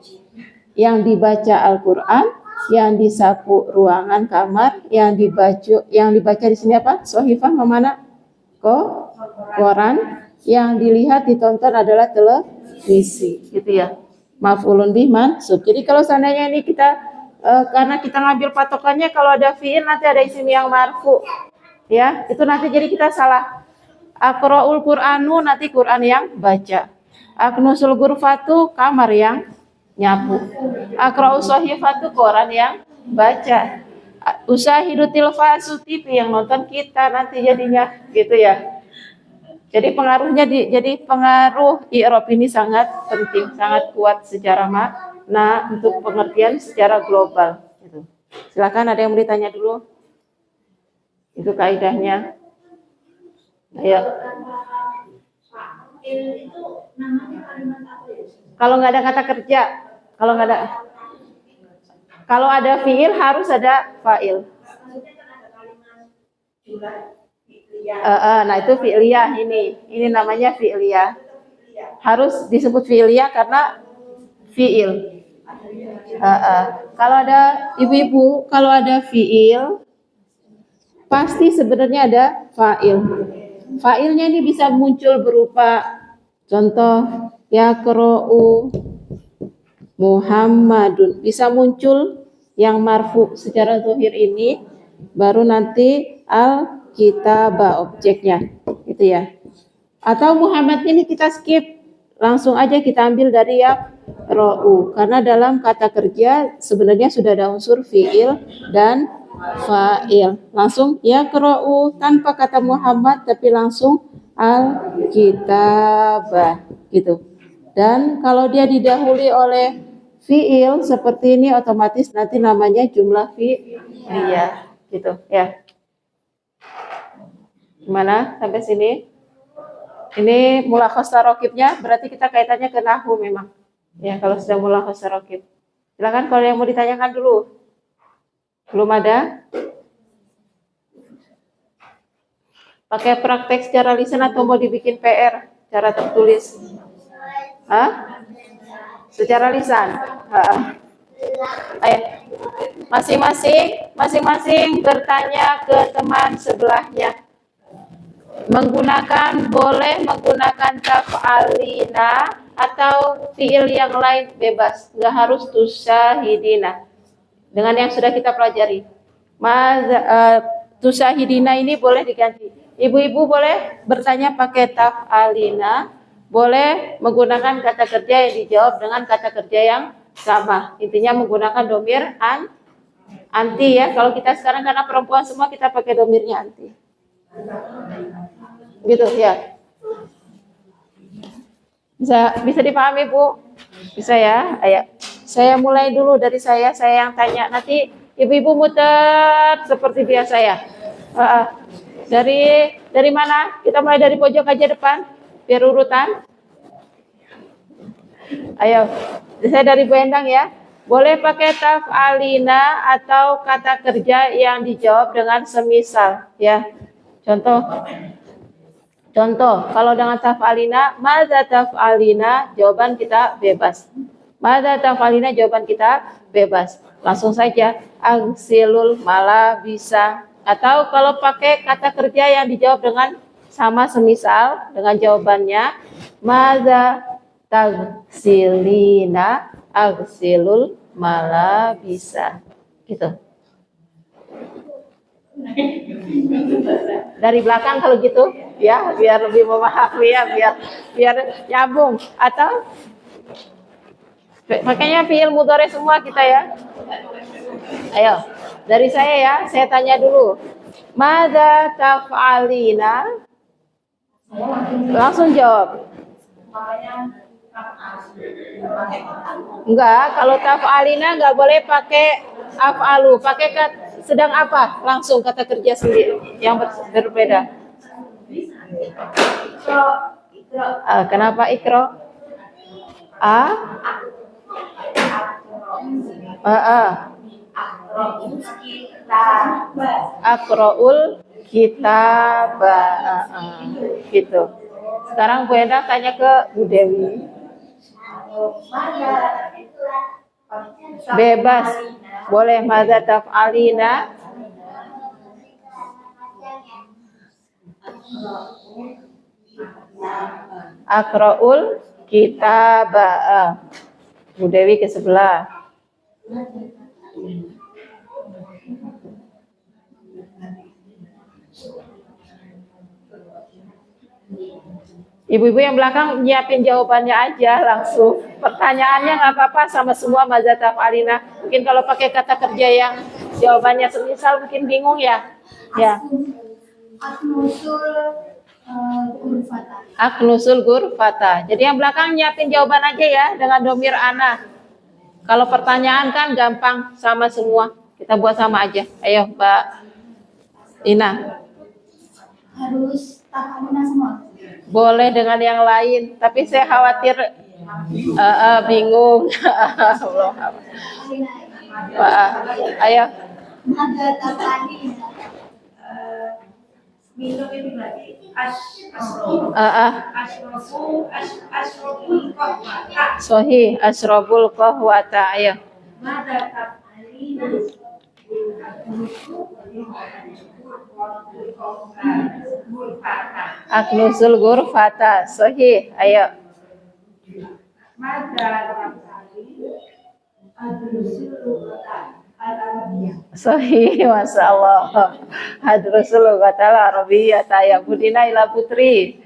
yang dibaca Al-Quran, yang disapu ruangan kamar, yang dibaca di sini apa? Sohifah memana? Koran, yang dilihat ditonton adalah televisi, gitu ya. Maf'ulun bih mansub. Jadi kalau seandainya ini kita karena kita ngambil patokannya kalau ada fi'il nanti ada isim yang marfu, ya, itu nanti jadi kita salah. Aqra'ul Qur'anu nanti Quran yang baca. Aknusul ghurfatu kamar yang nyapu. Aqra'us sahifatu koran yang baca. Usahidu tilfasu TV yang nonton kita nanti jadinya, gitu ya. Jadi pengaruhnya jadi pengaruh i'rab ini sangat penting, sangat kuat secara makna untuk pengertian secara global, gitu. Silakan, ada yang mau ditanya dulu? Itu kaidahnya. Ya. Kalau nggak ada kata kerja, kalau ada fiil harus ada fa'il. Nah itu fi'liyah ini namanya fi'liyah. Harus disebut fi'liyah karena fi'il. Kalau ada ibu-ibu, kalau ada fi'il pasti sebenarnya ada fa'il. Fa'ilnya ini bisa muncul berupa contoh yaqra'u Muhammadun, bisa muncul yang marfu secara zahir ini, baru nanti al-kitabah objeknya, gitu ya. Atau Muhammad ini kita skip, langsung aja kita ambil dari yaqra'u, karena dalam kata kerja sebenarnya sudah ada unsur fi'il dan fa'il. Langsung yaqra'u tanpa kata Muhammad tapi langsung al-kitabah, gitu. Dan kalau dia didahului oleh fi'il seperti ini otomatis nanti namanya jumlah fi'liyah, gitu ya. Gimana sampai sini? Ini mulakhas tarokibnya, berarti kita kaitannya ke nahwu memang. Ya, kalau sudah mulakhas tarokib. Silakan kalau yang mau ditanyakan dulu. Belum ada? Pakai praktek secara lisan atau mau dibikin PR cara tertulis? Secara lisan. Ayo. Masing-masing bertanya ke teman sebelahnya. Boleh menggunakan taf'alina atau fiil yang lain bebas, nggak harus tusahidina. dengan yang sudah kita pelajari. Tusahidina ini boleh diganti. Ibu-ibu boleh bertanya pakai taf'alina, boleh menggunakan kata kerja yang dijawab dengan kata kerja yang sama. Intinya menggunakan domir anti ya. Kalau kita sekarang karena perempuan semua kita pakai domirnya anti. Gitu ya. Bisa dipahami Bu? Bisa ya? Ayo. Saya mulai dulu dari saya yang tanya. Nanti ibu-ibu muter seperti biasa ya. Dari mana? Kita mulai dari pojok aja depan, biar urutan. Ayo, saya dari Bu Endang ya. Boleh pakai taf'alina atau kata kerja yang dijawab dengan semisal ya. Contoh, kalau dengan taf'alina, madza taf'alina, jawaban kita bebas. Madza taf'alina, jawaban kita bebas. Langsung saja, agsilul malabisa. Atau kalau pakai kata kerja yang dijawab dengan sama semisal dengan jawabannya, madza tagsilina, agsilul malabisa. Gitu. Dari belakang kalau gitu ya, biar lebih memahami ya, biar nyambung. Atau makanya fiil mudhari semua kita ya. Ayo, dari saya ya, saya tanya dulu. Madza taf'alina? Langsung jawab. Enggak, kalau taf'alina enggak boleh pakai af'alu, pakai sedang apa? Langsung kata kerja sendiri yang berbeda. Kenapa ikro? Akroul kitab. Gitu. Sekarang Bu Enda tanya ke Bu Dewi. Bebas. Boleh madza taf'alina? Akraul kitab. Bu Dewi ke sebelah. Ibu-ibu yang belakang nyiapin jawabannya aja langsung. Pertanyaannya nggak apa-apa sama semua madza taf'alina. Mungkin kalau pakai kata kerja yang jawabannya semisal mungkin bingung ya. Ya. Aknusul gurfata. Jadi yang belakang nyiapin jawaban aja ya dengan domir ana. Kalau pertanyaan kan gampang sama semua. Kita buat sama aja. Ayo Mbak Ina. Harus taf'alina semua. Boleh dengan yang lain, tapi saya khawatir bingung. Ayo. Madza taf'alina. Minum itu berarti ashrabul qahwata. Sahih, ashrabul qahwata. Ayo. Madza taf'alina? Aknusul gurfata. Sahih. Ayo. Madza taf'alina? Aknusul gurfata. Sahih, Masya Allah. Hadrusul lugatal Arabiyyah ya Budina ila putri.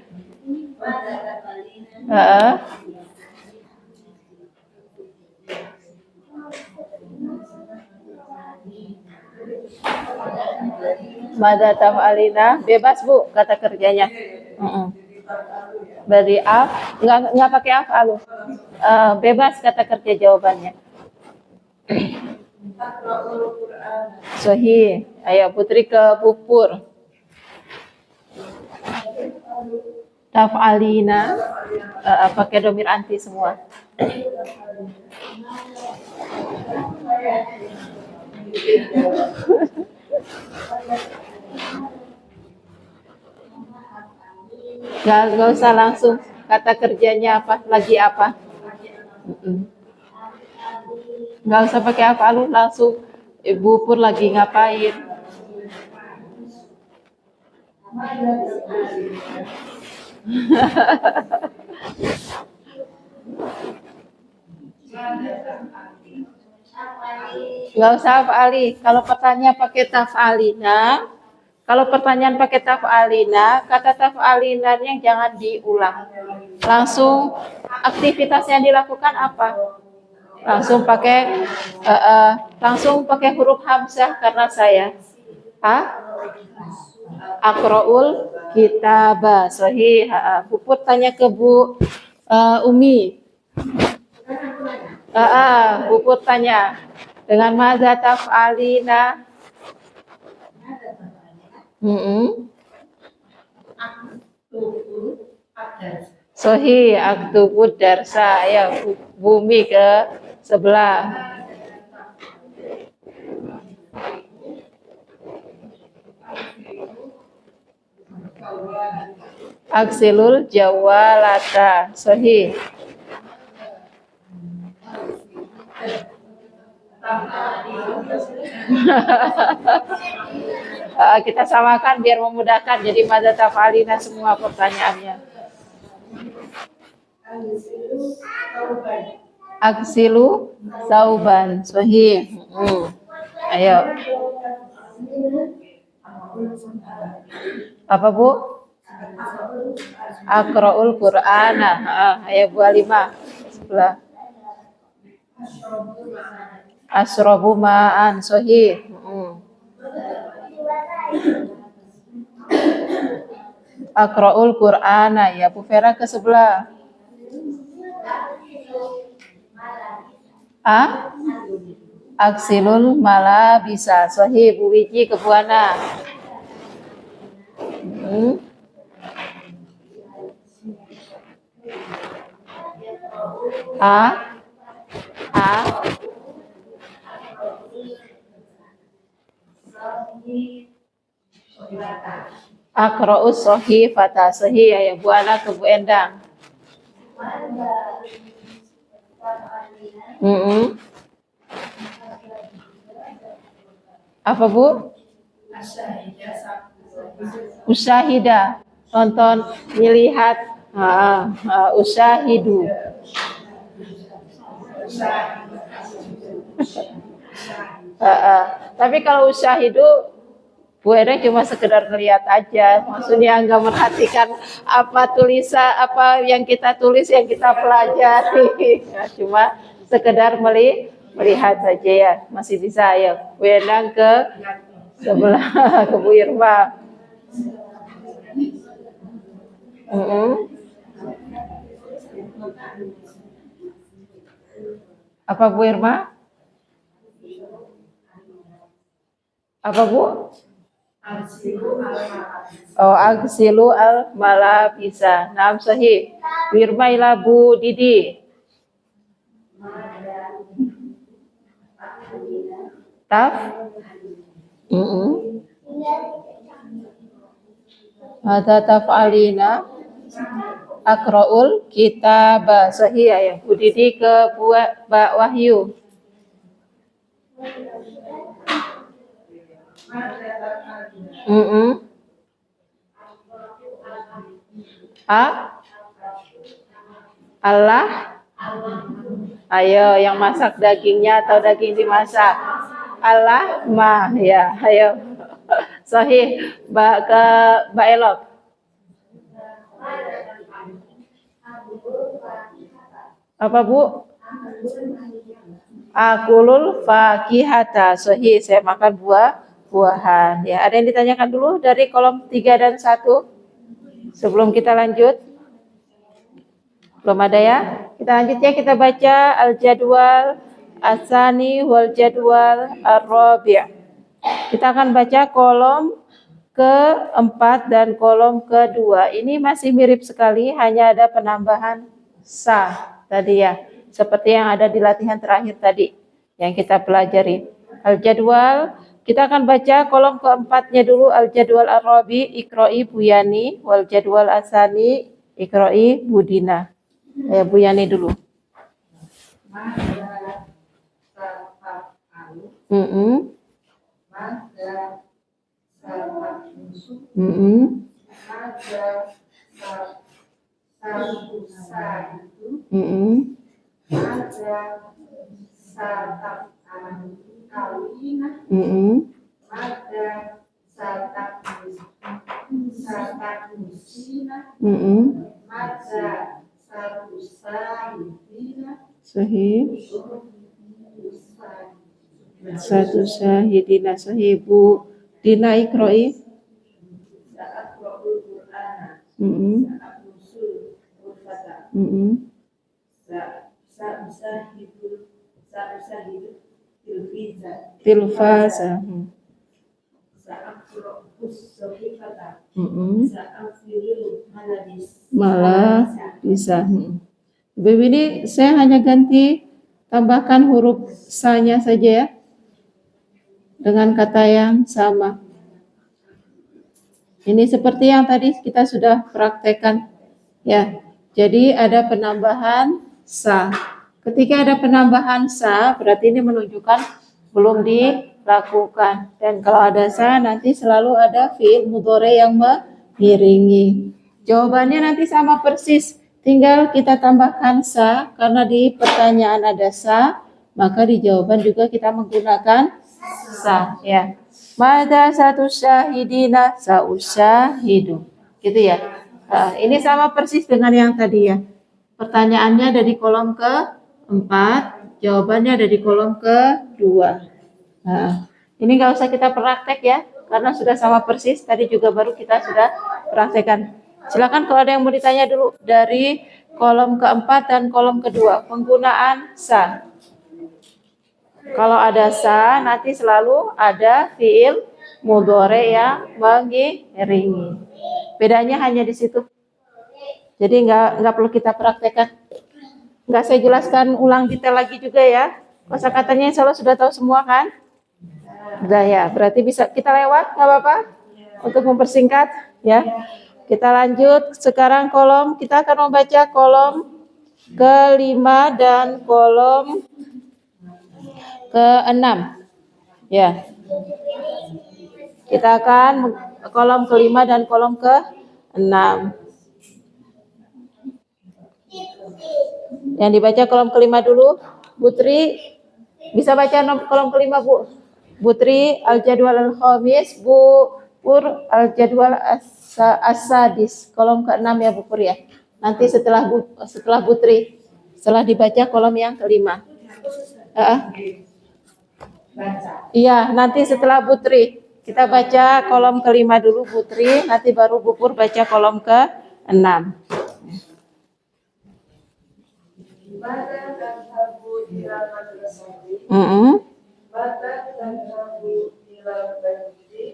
Madza taf'alina? Bebas Bu kata kerjanya. Dari af, enggak pakai af'alu. Bebas kata kerja jawabannya. Sahih. Ayo Putri ke Pupur. Taf'alina pakai domir anti semua. Gak usah langsung kata kerjanya apa, lagi apa. Nggak usah pakai apa lu, langsung Ibu Pur lagi ngapain. Nggak usah af'ali. Kalau pertanyaan pakai taf'alina, kalau pertanyaan pakai taf'alina, kata taf'alinanya jangan diulang. Langsung aktivitas yang dilakukan apa? Langsung pakai huruf hamzah karena saya aqra'ul kitaba. Sahih. Puput tanya ke Bu Umi. Puput tanya dengan madza taf'alina. Sahih, aktubud darsa. Ya, Bumi ke sebelah. Aksilul jawalata. Sahih. Kita samakan biar memudahkan. Jadi madza taf'alina semua pertanyaannya. Aksilu sauban. Sahih. Ayo. Apa Bu? Aqra'ul Qur'ana. Ayo Bu Alimah. Sebelah. Asrobu ma'an. Sahih. Aqra'ul Qur'ana. Ya Bu Vera ke sebelah. Aksilul malabisa. Sahih. Bu Wiji ke Buana. Aqra'us sahifata. Sahih. Ya Bu Ana ke Bu Endang. Apa Bu? Usahida. Tonton, melihat. Usahidu. Tapi kalau usyahidu Bu Ena cuma sekedar ngelihat aja, maksudnya nggak merhatikan apa tulisan, apa yang kita tulis, yang kita pelajari. Cuma sekedar melihat saja ya, masih bisa ya. Bu Ena ke sebelah ke Bu Irma. Apa Bu Irma? Apa Bu? Aksilu al malabisa. Naam sahih. Bu Irma ila Bu Didi. Taf? Mata taf'alina aqra'ul kitaba. Sahih ya. Bu Didi ke Bu Wahyu. Allah. Ayo yang masak dagingnya atau daging dimasak. Allah mah ya. Ayo. Sahih. Ke Mbak Elok. Apa Bu? Akulul fakihata. Sahih, saya makan buah-buahan. Ya, ada yang ditanyakan dulu dari kolom 3 dan 1 sebelum kita lanjut? Belum ada ya? Kita lanjut ya, kita baca al-jadwal asani wal jadwal ar-rabi'. Kita akan baca kolom ke-4 dan kolom ke-2. Ini masih mirip sekali, hanya ada penambahan sa tadi ya. Seperti yang ada di latihan terakhir tadi yang kita pelajari. Al-jadwal, kita akan baca kolom ke-4-nya dulu. Al-jadwal ar-rabi' iqra'i Buyani, wal jadwal asani iqra'i Budina. Bu Yani dulu. kalina mada satakusina mada satusahidina Sahih. Satu syahidina sahibu Dina Ikroi. sa'akra'ul qur'ana sa'akusul urfata sa'usahidu Tilfaza. sa'akra'us sahifata Mm-mm. sa'afilul malabis Malah bisa. Ibu ini saya hanya ganti tambahkan huruf sa-nya saja ya dengan kata yang sama. Ini seperti yang tadi kita sudah praktekkan ya. Jadi ada penambahan sa. Ketika ada penambahan sa berarti ini menunjukkan belum dilakukan. Dan kalau ada sa nanti selalu ada fi'il mudhari yang mengiringi. Jawabannya nanti sama persis. Tinggal kita tambahkan sa karena di pertanyaan ada sa, maka di jawaban juga kita menggunakan sa ya. Mada satu syahidina sa'usyahidu. Gitu ya. Nah, ini sama persis dengan yang tadi ya. Pertanyaannya ada di kolom ke-4, jawabannya ada di kolom ke-2. Nah, ini nggak usah kita praktek ya, karena sudah sama persis. Tadi juga baru kita sudah praktekkan. Silakan kalau ada yang mau ditanya dulu dari kolom ke-4 dan kolom ke-2. Penggunaan sa. Kalau ada sa, nanti selalu ada fi'il mudhari yang mengiringi. Bedanya hanya di situ. Jadi nggak perlu kita praktekkan. Nggak saya jelaskan ulang detail lagi juga ya. Kosakatanya insya Allah sudah tahu semua kan? Udah ya, berarti bisa kita lewat, nggak apa-apa? Untuk mempersingkat ya. Kita lanjut, sekarang kita akan membaca kolom ke-5 dan kolom ke-6 ya. Kita akan kolom ke-5 dan kolom ke-6. Yang dibaca kolom ke-5 dulu, Putri bisa baca kolom ke-5 Bu. Putri al-jadwal al-khamis, Bu Pur al-jadwal as-sadis, kolom ke-6 ya Bu Pur ya. Nanti setelah Putri, setelah dibaca kolom yang ke-5. Iya, nanti setelah Putri. Kita baca kolom ke-5 dulu Putri, nanti baru Bu Pur baca kolom ke-6. mada tadhabu ila madrasati mada tadhabu ila baiti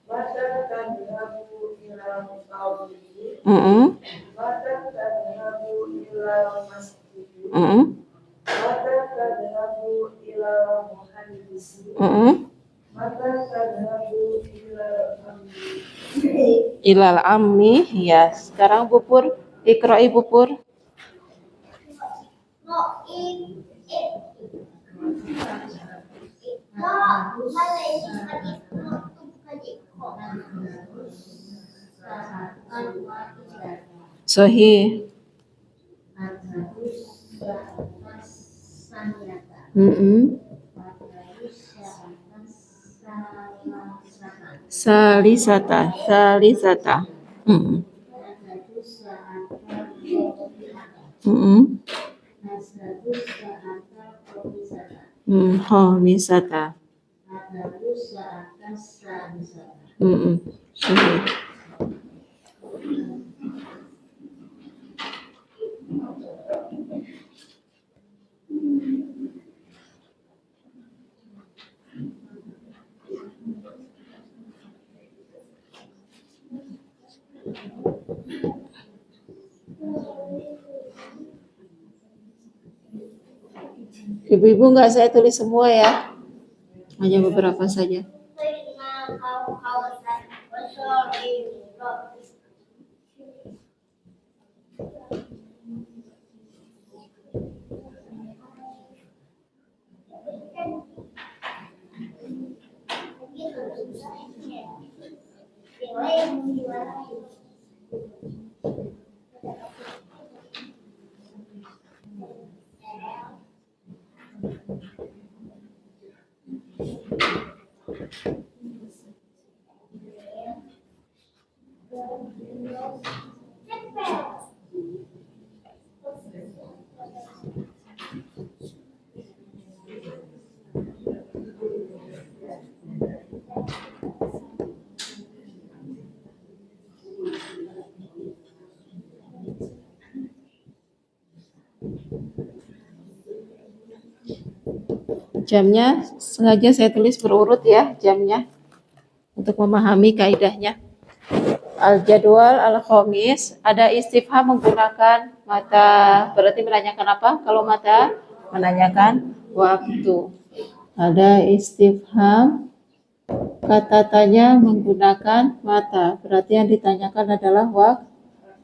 mada tadhabu ila mutawwidi mada tadhabu ila masjidi mada tadhabu ila muhandisi mada tadhabu ila amri Ilal ammi ya. Sekarang Bu Pur, iqra'i Bu Pur. Sahih. Salisata. Khamisata. Sahih. Ibu-ibu nggak saya tulis semua ya, hanya beberapa saja. Jamnya sengaja saya tulis berurut ya, jamnya untuk memahami kaidahnya. Al-jadwal al-khamis, ada istifham menggunakan mata, berarti menanyakan apa? Kalau mata menanyakan waktu. Ada istifham kata tanya menggunakan mata, berarti yang ditanyakan adalah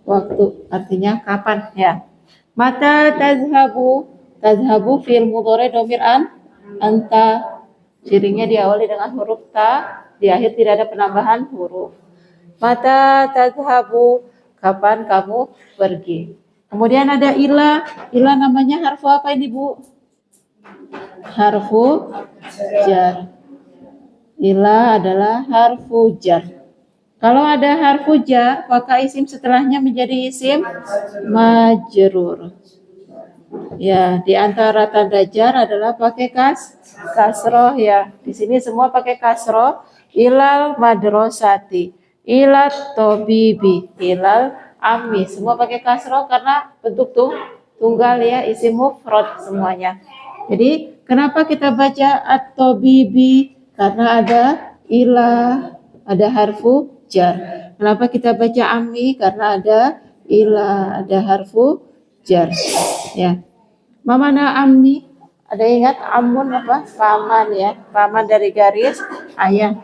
waktu, artinya kapan ya. Mata tazhabu, tazhabu fi'il mudhari dhamir anta, cirinya diawali dengan huruf ta, di akhir tidak ada penambahan huruf. Mata tazhabu, kapan kamu pergi. Kemudian ada ila, ila namanya harfu apa ini Bu? Harfu jar. Ila adalah harfu jar. Kalau ada harfu jar, maka isim setelahnya menjadi isim majrur. Ya, di antara tanda jar adalah pakai kasroh ya. Di sini semua pakai kasroh. Ilal madrasati, ilal tobibi, ilal ammi, semua pakai kasroh karena bentuk tunggal ya, isim mufrad semuanya. Jadi kenapa kita baca at-tobibi? Karena ada ilah, ada harfu jar. Kenapa kita baca ammi? Karena ada ilah, ada harfu jar. Ya. Mamana ammi? Ada ingat amun apa? Paman ya, paman dari garis ayah.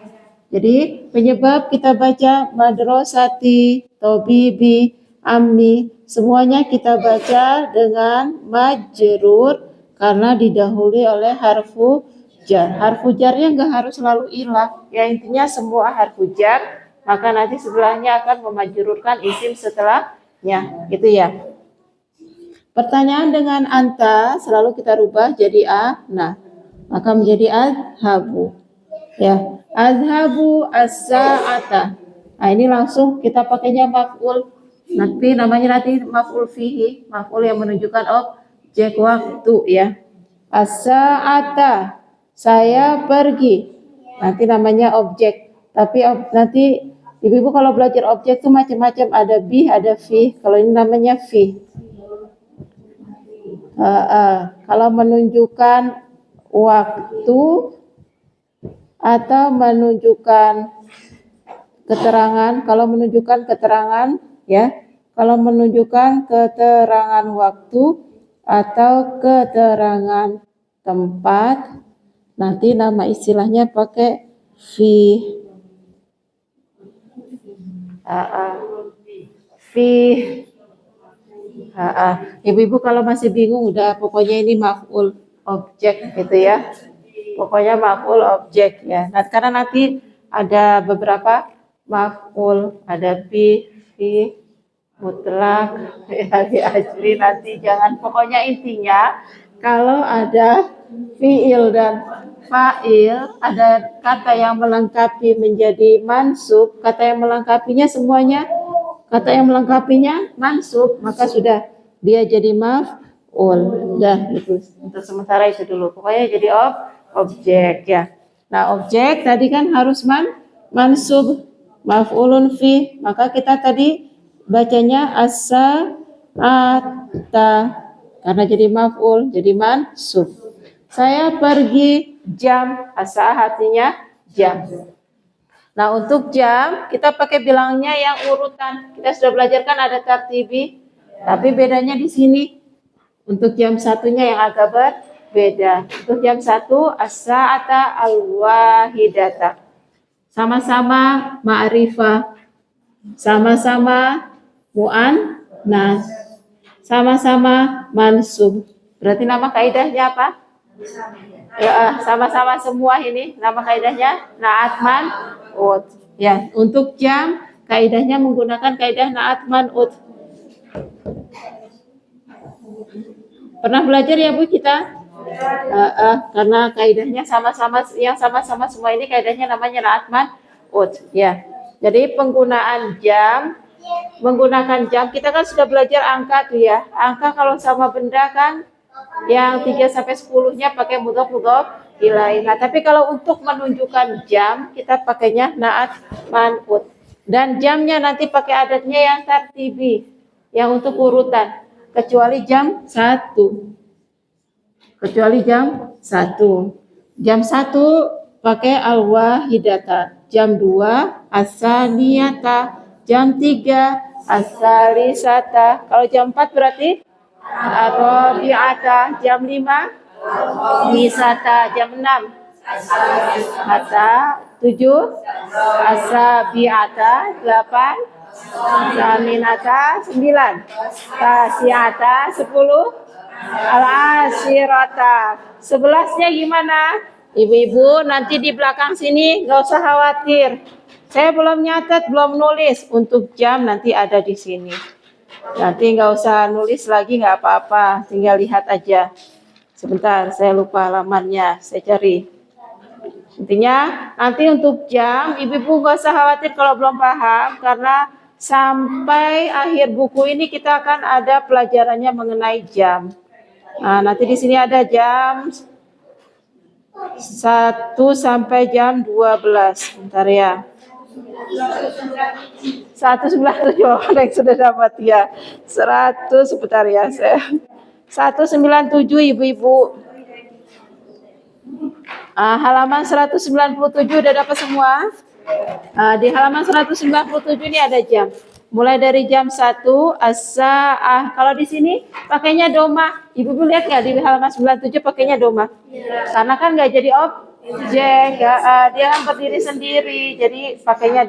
Jadi penyebab kita baca madrasati, tobibi, ammi, semuanya kita baca dengan majrur karena didahului oleh harfu jar. Harfu jarnya enggak harus selalu ilah. Ya intinya semua harfu jar, maka nanti setelahnya akan memajrurkan isim setelahnya. Gitu ya. Pertanyaan dengan anta selalu kita rubah jadi ana, maka menjadi adhabu. Ya, adhabu as-sa'ata. Nah, ini langsung kita pakainya maf'ul. Nanti namanya maf'ul fihi, maf'ul yang menunjukkan objek waktu ya. As-sa'ata, saya pergi. Nanti namanya objek. Tapi nanti ibu-ibu kalau belajar objek tuh macam-macam, ada bih, ada fi. Kalau ini namanya fi. Kalau menunjukkan waktu atau menunjukkan keterangan, kalau menunjukkan keterangan ya, kalau menunjukkan keterangan waktu atau keterangan tempat, nanti nama istilahnya pakai fi. Fi. Ibu-ibu kalau masih bingung udah pokoknya ini maf'ul objek gitu ya. Pokoknya maf'ul objek ya. Nah, karena nanti ada beberapa maf'ul, ada fi, mutlak, ya, ajri nanti jangan. Pokoknya intinya kalau ada fi'il dan fa'il, ada kata yang melengkapi menjadi mansub, kata yang melengkapinya semuanya, kata yang melengkapinya mansub, maka sudah dia jadi maf'ul. Dah gitu. Untuk sementara itu dulu. Pokoknya jadi objek ya. Nah, objek tadi kan harus mansub, maf'ulun fi, maka kita tadi bacanya as-sa'ata karena jadi maf'ul, jadi mansub. Saya pergi jam, as-sa'ah artinya jam. Nah, untuk jam kita pakai bilangnya yang urutan. Kita sudah belajar kan ada tartibi, tapi bedanya di sini. Untuk jam satunya yang agak berbeda. Untuk jam 1 as-sa'ata al-wahidata. Sama-sama ma'rifah. Sama-sama mu'annas. Sama-sama mansub. Berarti nama kaidahnya apa? Ya, sama-sama semua ini nama kaidahnya na'at man'ut. Ya, untuk jam kaidahnya menggunakan kaidah na'at man'ut. Pernah belajar ya Bu kita? Karena kaidahnya sama-sama, yang sama-sama semua ini kaidahnya namanya na'at man'ut ya. Jadi menggunakan jam, kita kan sudah belajar angka tuh ya. Angka kalau sama benda kan yang 3 sampai 10-nya pakai mudhof ilaih. Nah, tapi kalau untuk menunjukkan jam, kita pakainya naat man'ut. Dan jamnya nanti pakai adatnya yang tartibi, yang untuk urutan, kecuali jam 1. Kecuali jam 1. Jam 1 pakai al-wahidata. Jam 2 as-saniyata. Jam 3 as-salisata. Kalau jam 4 berarti ar-rabi'ata. Jam 5 misata. Jam 6 hatta. 7 as-sabi'ata. 8 saminata. 9 tasi'ata. 10 al-ashirata. 11-nya gimana? Ibu-ibu nanti di belakang sini nggak usah khawatir. Saya belum nyatet, belum nulis. Untuk jam nanti ada di sini. Nanti nggak usah nulis lagi, nggak apa-apa. Tinggal lihat aja. Sebentar, saya lupa halamannya. Saya cari. Intinya nanti untuk jam, ibu-ibu nggak usah khawatir kalau belum paham. Karena sampai akhir buku ini kita akan ada pelajarannya mengenai jam. Nah, nanti di sini ada jam 1 sampai jam 12. Bentar ya. 197 orang yang sudah dapat ya. 100 sebentar ya saya. 197 ibu-ibu. Halaman 197 udah dapat semua. Di halaman 197 ini ada jam. Mulai dari jam 1 as-sa'ah. Kalau di sini pakainya domah. Ibu-ibu lihat nggak di halaman 97 pakainya domah? Karena kan nggak jadi objek, dia kan berdiri sendiri. Jadi pakainya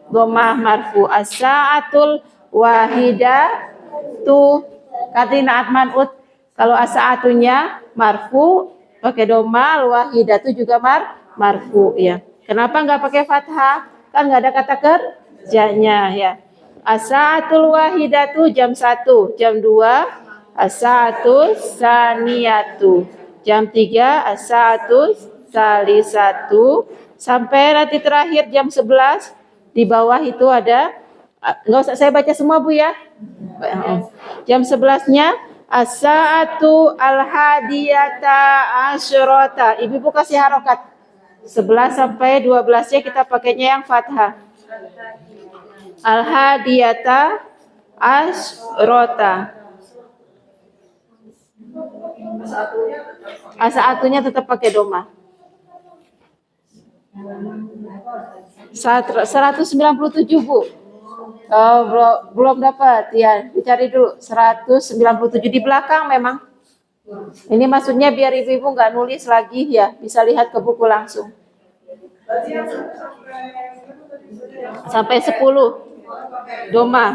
domah marfu. As-sa'atul wahidatu. Kata naat man'ut. Kalau as-sa'atunya marfu pakai domah, wahidatu juga marfu ya. Kenapa nggak pakai fathah? Kan nggak ada kata kerjanya ya. As-sa'atul wahidatu jam 1, jam 2 as-sa'atul saniyatu, jam 3 as-sa'atul salisatu, sampai nanti terakhir jam 11. Di bawah itu ada, nggak usah saya baca semua Bu ya. Jam 11-nya as-sa'atu al-hadiyata asyrota. Ibu-ibu kasih harokat. 11 sampai 12-nya kita pakainya yang fathah. Al-hadiyata asyrota. As-sa'atunya tetap pakai domah. 197 Bu. Belum dapat ya, dicari dulu. 197 di belakang memang. Ini maksudnya biar ibu-ibu nggak nulis lagi ya, bisa lihat ke buku langsung. Sampai 10 domah.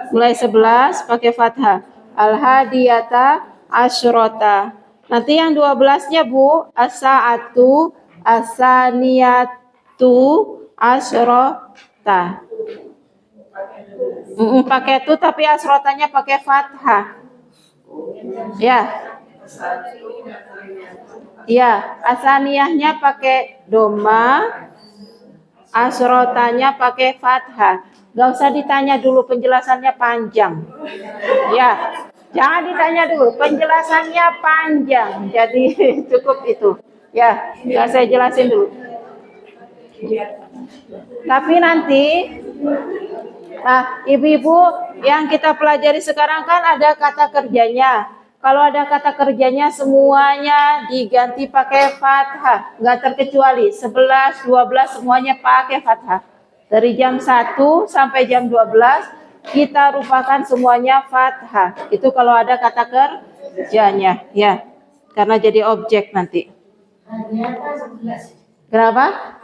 Mulai 11 pakai fathah. Al-hadiyata asyrota. Nanti yang 12-nya Bu, as-sa'atu as-saniyatu asyrota. Pakai itu tapi asrotanya pakai fathah. Ya. Ya, asaniyahnya pakai doma, asrotanya pakai fathah. Gak usah ditanya dulu, penjelasannya panjang. Ya, jangan ditanya dulu, penjelasannya panjang. Jadi cukup itu. Ya, gak saya jelasin dulu. Tapi nanti, ibu-ibu yang kita pelajari sekarang kan ada kata kerjanya. Kalau ada kata kerjanya semuanya diganti pakai fathah, nggak terkecuali 11, 12 semuanya pakai fathah. Dari jam 1 sampai jam 12 kita rupakan semuanya fathah. Itu kalau ada kata kerjanya ya. Karena jadi objek nanti. Kenapa?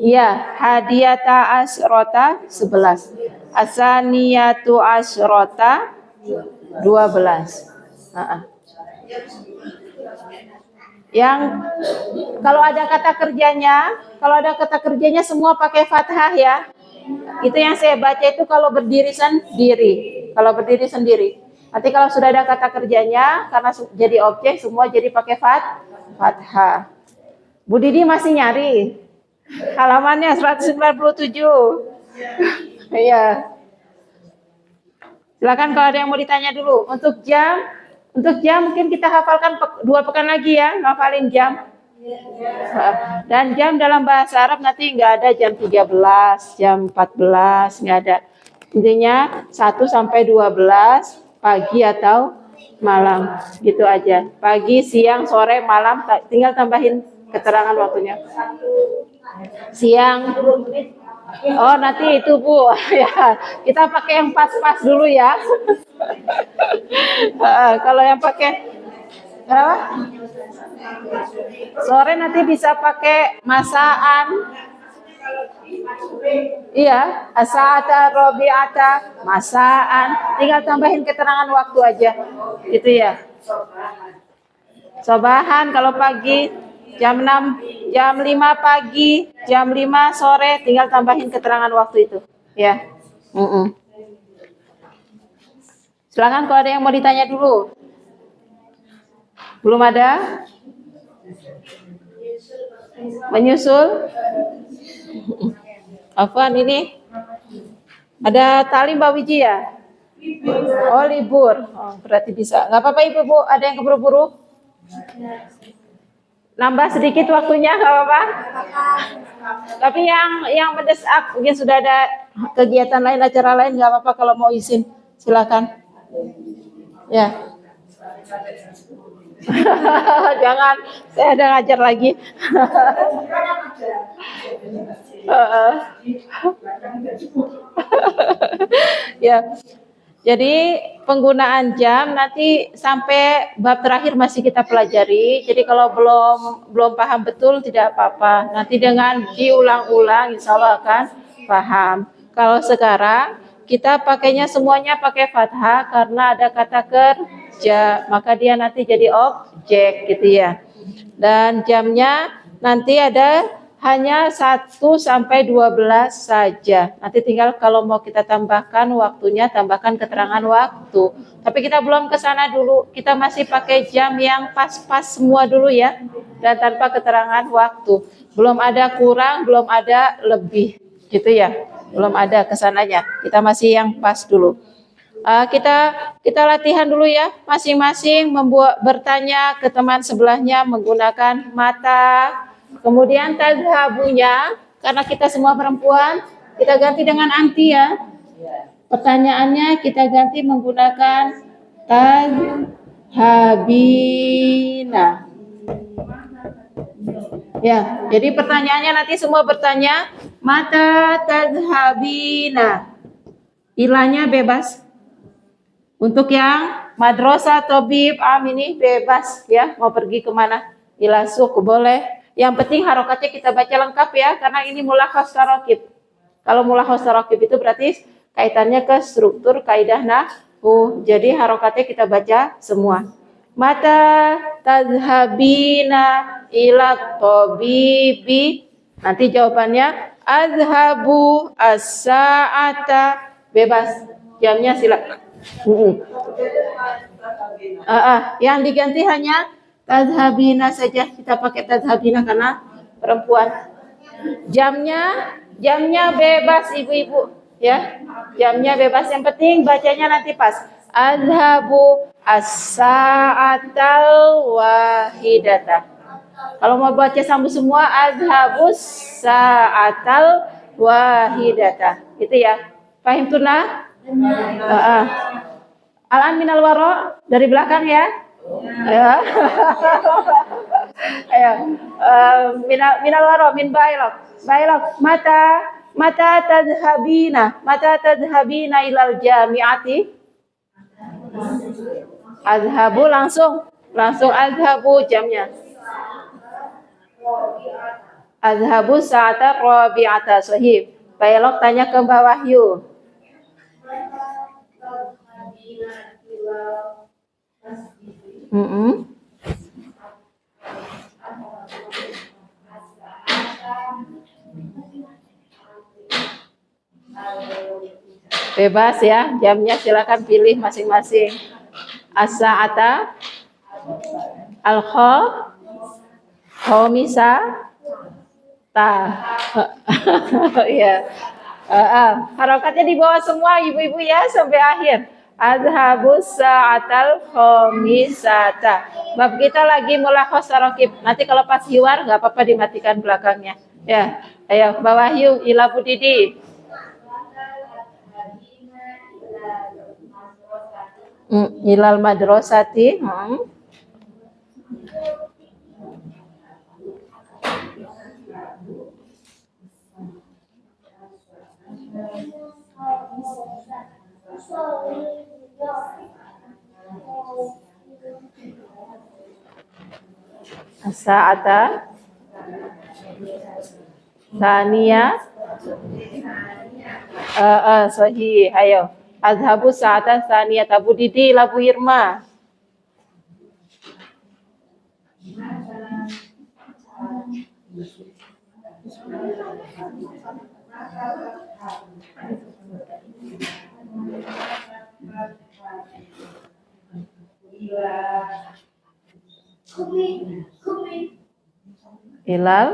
Iya, hadiyata asrota 11. Asaniyatu asrota 12. Yang kalau ada kata kerjanya semua pakai fathah ya. Itu yang saya baca itu kalau berdiri sendiri. Nanti kalau sudah ada kata kerjanya karena jadi objek semua jadi pakai fathah. Bu Didi masih nyari? Halamannya 197. Iya. Silakan kalau ada yang mau ditanya dulu. Untuk jam mungkin kita hafalkan 2 pekan lagi ya, ngafalin jam. Dan jam dalam bahasa Arab nanti nggak ada jam 13, jam 14, nggak ada. Intinya 1 sampai 12 pagi atau malam, gitu aja. Pagi, siang, sore, malam, tinggal tambahin keterangan waktunya. Siang. Oh, nanti itu Bu. Ya, kita pakai yang pas-pas dulu ya. Kalau yang pakai berapa? Sore nanti bisa pakai masaan. Iya, asa'ata, robi'ata, masaan. Tinggal tambahin keterangan waktu aja. Gitu ya. Sobahan kalau pagi jam 6, jam 5 pagi, jam 5 sore, tinggal tambahin keterangan waktu itu. Ya. Silakan kalau ada yang mau ditanya dulu. Belum ada? Menyusul? Afwan ini? Ada talim Mbak Wiji ya? Oh, libur. Oh, berarti bisa. Nggak apa-apa Ibu, Bu. Ada yang keburu-buru? Nambah sedikit waktunya, nggak apa-apa? Tapi yang mendesak, mungkin sudah ada kegiatan lain, acara lain, nggak apa-apa kalau mau izin. Silakan. Ya. Jangan, saya ada ngajar lagi. Ya. Jadi penggunaan jam nanti sampai bab terakhir masih kita pelajari. Jadi kalau belum paham betul tidak apa-apa. Nanti dengan diulang-ulang insya Allah akan paham. Kalau sekarang kita pakainya semuanya pakai fathah karena ada kata kerja, maka dia nanti jadi objek gitu ya. Dan jamnya nanti ada hanya 1 sampai 12 saja. Nanti tinggal kalau mau kita tambahkan waktunya, tambahkan keterangan waktu. Tapi kita belum ke sana dulu. Kita masih pakai jam yang pas-pas semua dulu ya. Dan tanpa keterangan waktu. Belum ada kurang, belum ada lebih. Gitu ya. Belum ada kesananya. Kita masih yang pas dulu. Kita latihan dulu ya. Masing-masing bertanya ke teman sebelahnya menggunakan mata. Kemudian tadhabunya, karena kita semua perempuan, kita ganti dengan anti ya. Pertanyaannya kita ganti menggunakan tadhabina. Ya, jadi pertanyaannya nanti semua bertanya, mata tadhabina. Ilahnya bebas. Untuk yang madrasah, tobib, ini bebas ya, mau pergi kemana. Ila suku boleh. Yang penting harokatnya kita baca lengkap ya, karena ini mulakhas tarokib. Kalau mulakhas tarokib itu berarti kaitannya ke struktur kaidah nahwu. Jadi harokatnya kita baca semua. Mata tadhabina ila tabibi. Nanti jawabannya azhabu as-sa'ata. Bebas. Jamnya silakan. Yang diganti hanya tadhabina saja, kita pakai tadhabina karena perempuan. Jamnya bebas ibu-ibu ya. Jamnya bebas, yang penting bacanya nanti pas. Azhabu as-sa'atal wahidata. Kalau mau baca sambung semua azhabus sa'atal wahidata. Gitu ya. Paham tunah? Al-an minal waro dari belakang ya. Ya. Ayo. Minal waro min bailok mata tadhabina ilal jami'ati. Azhabu langsung azhabu jamnya. Azhabu sa'ata rabi'ata sahih. Bailok tanya ke Mbak Wahyu. Bebas ya, jamnya silakan pilih masing-masing. As-sa'ata, al-khamisa, Ta. Ya. Harokatnya di bawah semua ibu-ibu ya sampai akhir. Adhabus sa'atal khomisata. Bab kita lagi mulakhos tarokib. Nanti kalau pas hiwar nggak apa-apa dimatikan belakangnya. Ya, ayo Mbak Wahyu, Ila Budidi. Ilal madrasati. Sa'ata Sania sahih. Ayo Azhabu sa'ata Sania Tabu Didi Labu Irma. Ilal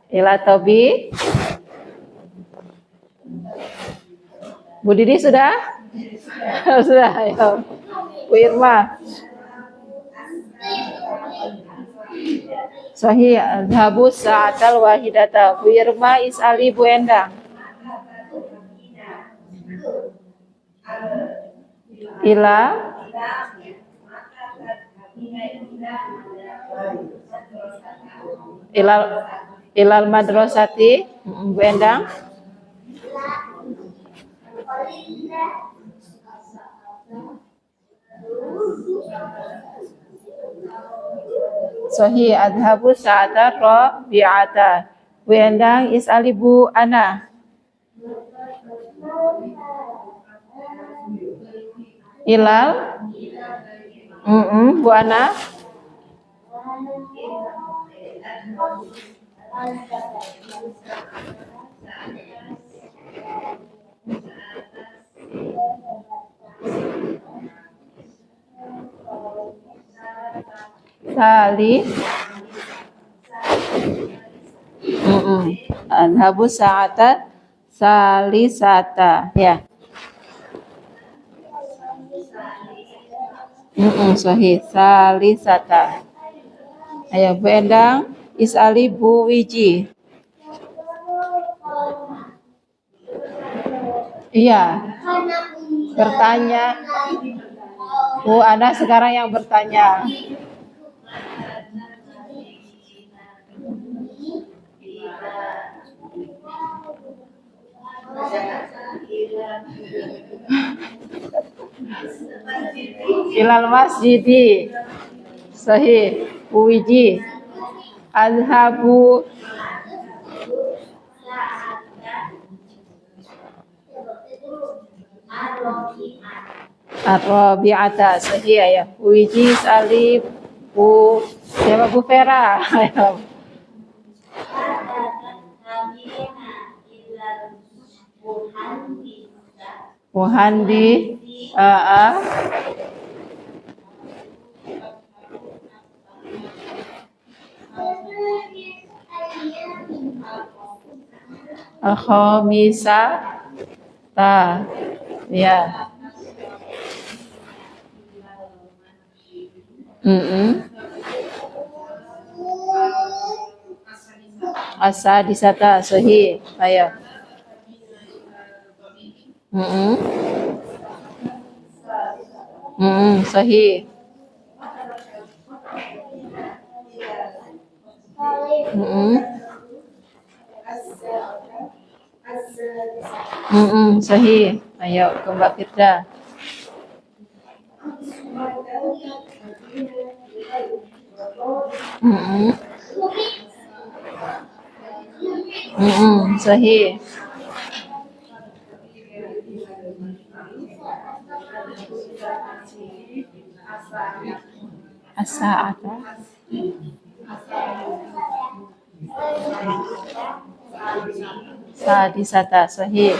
Ila Tobi. Bu Didi sudah? Sudah, ayo. Bu Irma. Sahih, Azhabu sa'atal wahidata. Bu Irma is'ali Bu Endang. Ila ilal madrasati. Bu Endang. Sahih, adhabu sa'ata rabi'ata. Bu Endang is'ali Bu Ana. Ilal Bu Ana. Sali Adhabu sa'ata salisata. Ya. Sahih, salisata. Ayo Bu Endang is'ali Bu Wiji. Iya. Bertanya. Bu Ana sekarang yang bertanya. Ilal masjidi. Sahih. Bu Wiji. Azhabu Ar-Rabi'ata. Sahih ya. Bu Wiji is'ali Bu siapa Bu Vera. Muhandi Al-Khamisa ta. Ya. As-sadisata. Sahih. Ayo. Sahih. Sahih. Ayo ke Mbak Firda. Sahih. As-sa'ata sadisata. Sahih.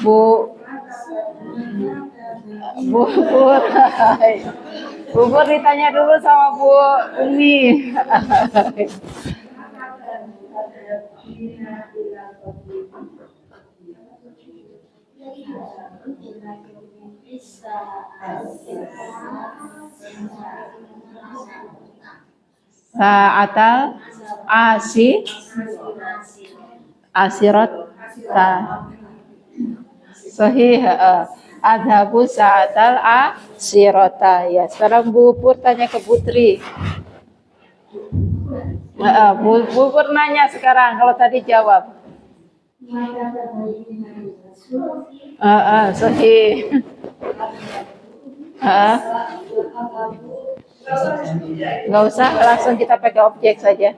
Bu Bubur. Bubur ditanya dulu sama Bu Umi. Sa'atal asirat ta. Sahih. Adhabu sa'atal asirota. Ya, sekarang Bu Pur tanya ke Putri. Bu Pur nanya sekarang, kalau tadi jawab. Sahih. Nggak usah, langsung kita pakai objek saja.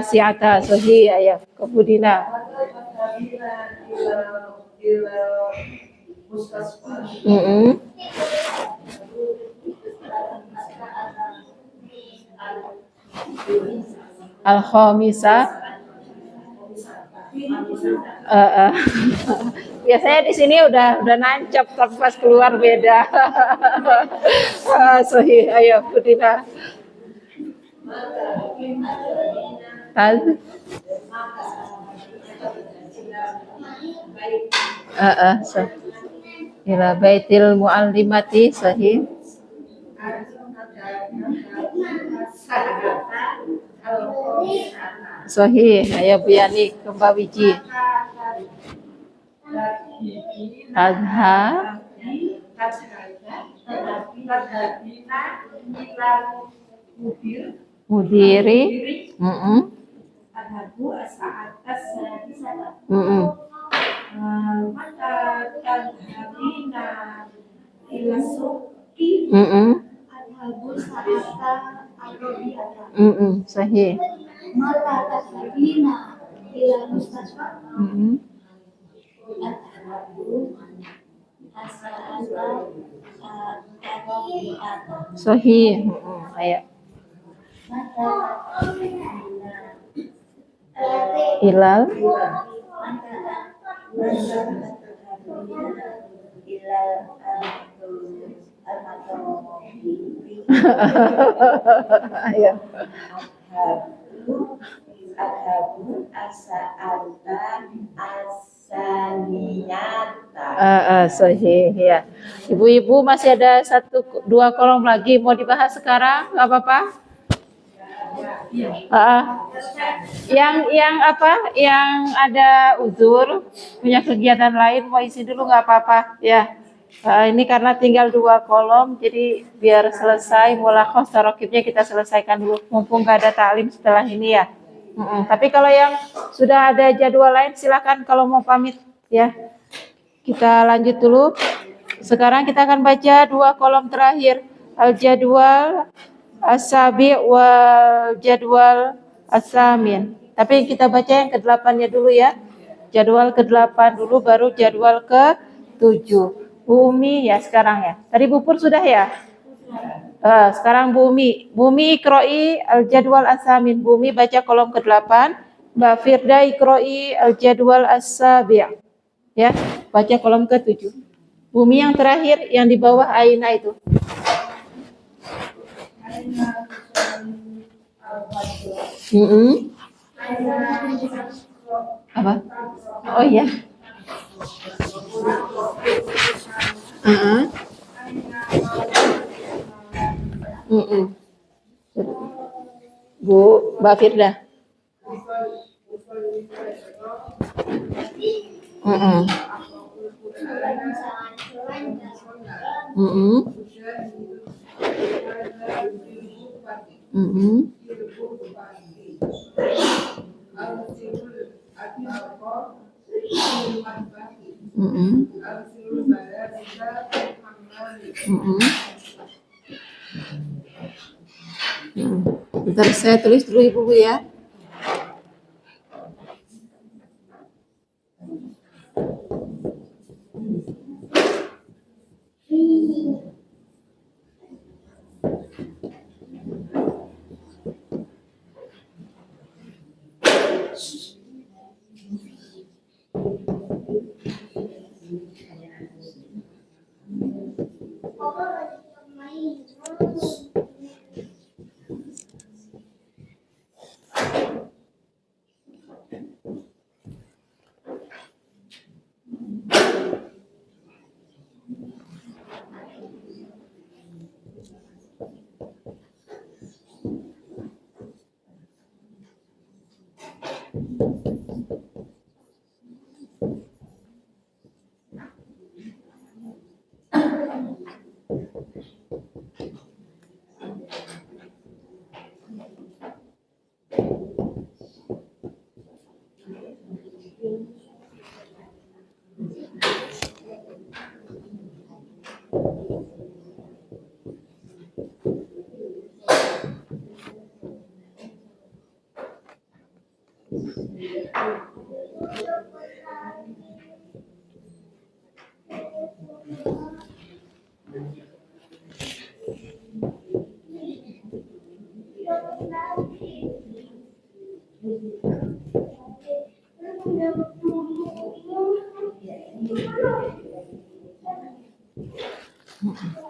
Siata sahih ya. Kebudina. Al-Khamisah. Biasanya di sini udah nancap, tapi pas keluar beda. Sahih, ayo Budina. Ila baitil muallimati sahih. Sahih, ayo Bu Yani ke Mbak Wiji. Adha mudiri. Adhabu as-sa'atas mata tadhabina ila suqi Adhabu sa'ata al-rabi'ata. Sahih. Mata tadhabina ila mustasfa. Adhabu as-sa'ata al-rabi'ata. Sahih. Ayo. Mata Ilal. Ayo. Adhabu as-sa'ata as-saniyata. Sahih ya. Ibu-ibu masih ada 1-2 kolom lagi mau dibahas sekarang, nggak apa-apa? Yang apa? Yang ada uzur, punya kegiatan lain mau isi dulu nggak apa-apa ya. Ini karena tinggal 2 kolom, jadi biar selesai mulakhos tarokibnya kita selesaikan dulu, mumpung nggak ada taklim setelah ini ya. Tapi kalau yang sudah ada jadwal lain silakan kalau mau pamit ya. Kita lanjut dulu. Sekarang kita akan baca 2 kolom terakhir, al-jadwal as-sabi wal jadwal as-samin. Tapi kita baca yang ke-8-nya dulu ya. Jadwal ke-8 dulu baru jadwal ke-7. Bumi ya sekarang ya. Tadi Bu Pur sudah ya? Sekarang Bumi. Bumi ikroi al-jadwal as-samin. Bumi baca kolom ke-8. Mbak Firda ikroi al-jadwal as-sabi'. Ya, baca kolom ke-7. Bumi yang terakhir yang di bawah Aina itu. Apa? Oh iya. Bu Mbak Firda. Bentar saya tulis dulu Ibu ya.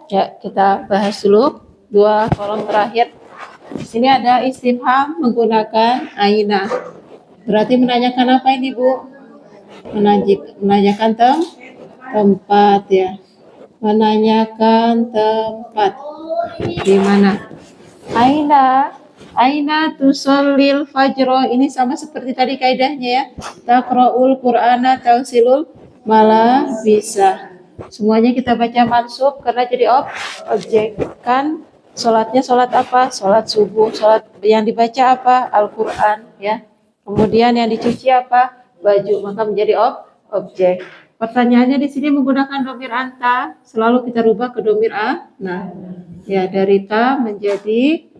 Ya, kita bahas dulu dua kolom terakhir. Di sini ada istifham menggunakan aina. Berarti menanyakan apa ini, Bu? Menanyakan tempat ya. Menanyakan tempat. Di mana? Aina tusallil fajro. Ini sama seperti tadi kaidahnya ya. Taqra'ul Qur'ana tausilul malah bisa. Semuanya kita baca mansub karena jadi objek. Kan sholatnya sholat apa? Sholat subuh. Sholat yang dibaca apa? Al-Qur'an ya. Kemudian yang dicuci apa? Baju. Maka menjadi objek. Pertanyaannya di sini menggunakan domir anta, selalu kita rubah ke domir a. Nah, ya dari ta menjadi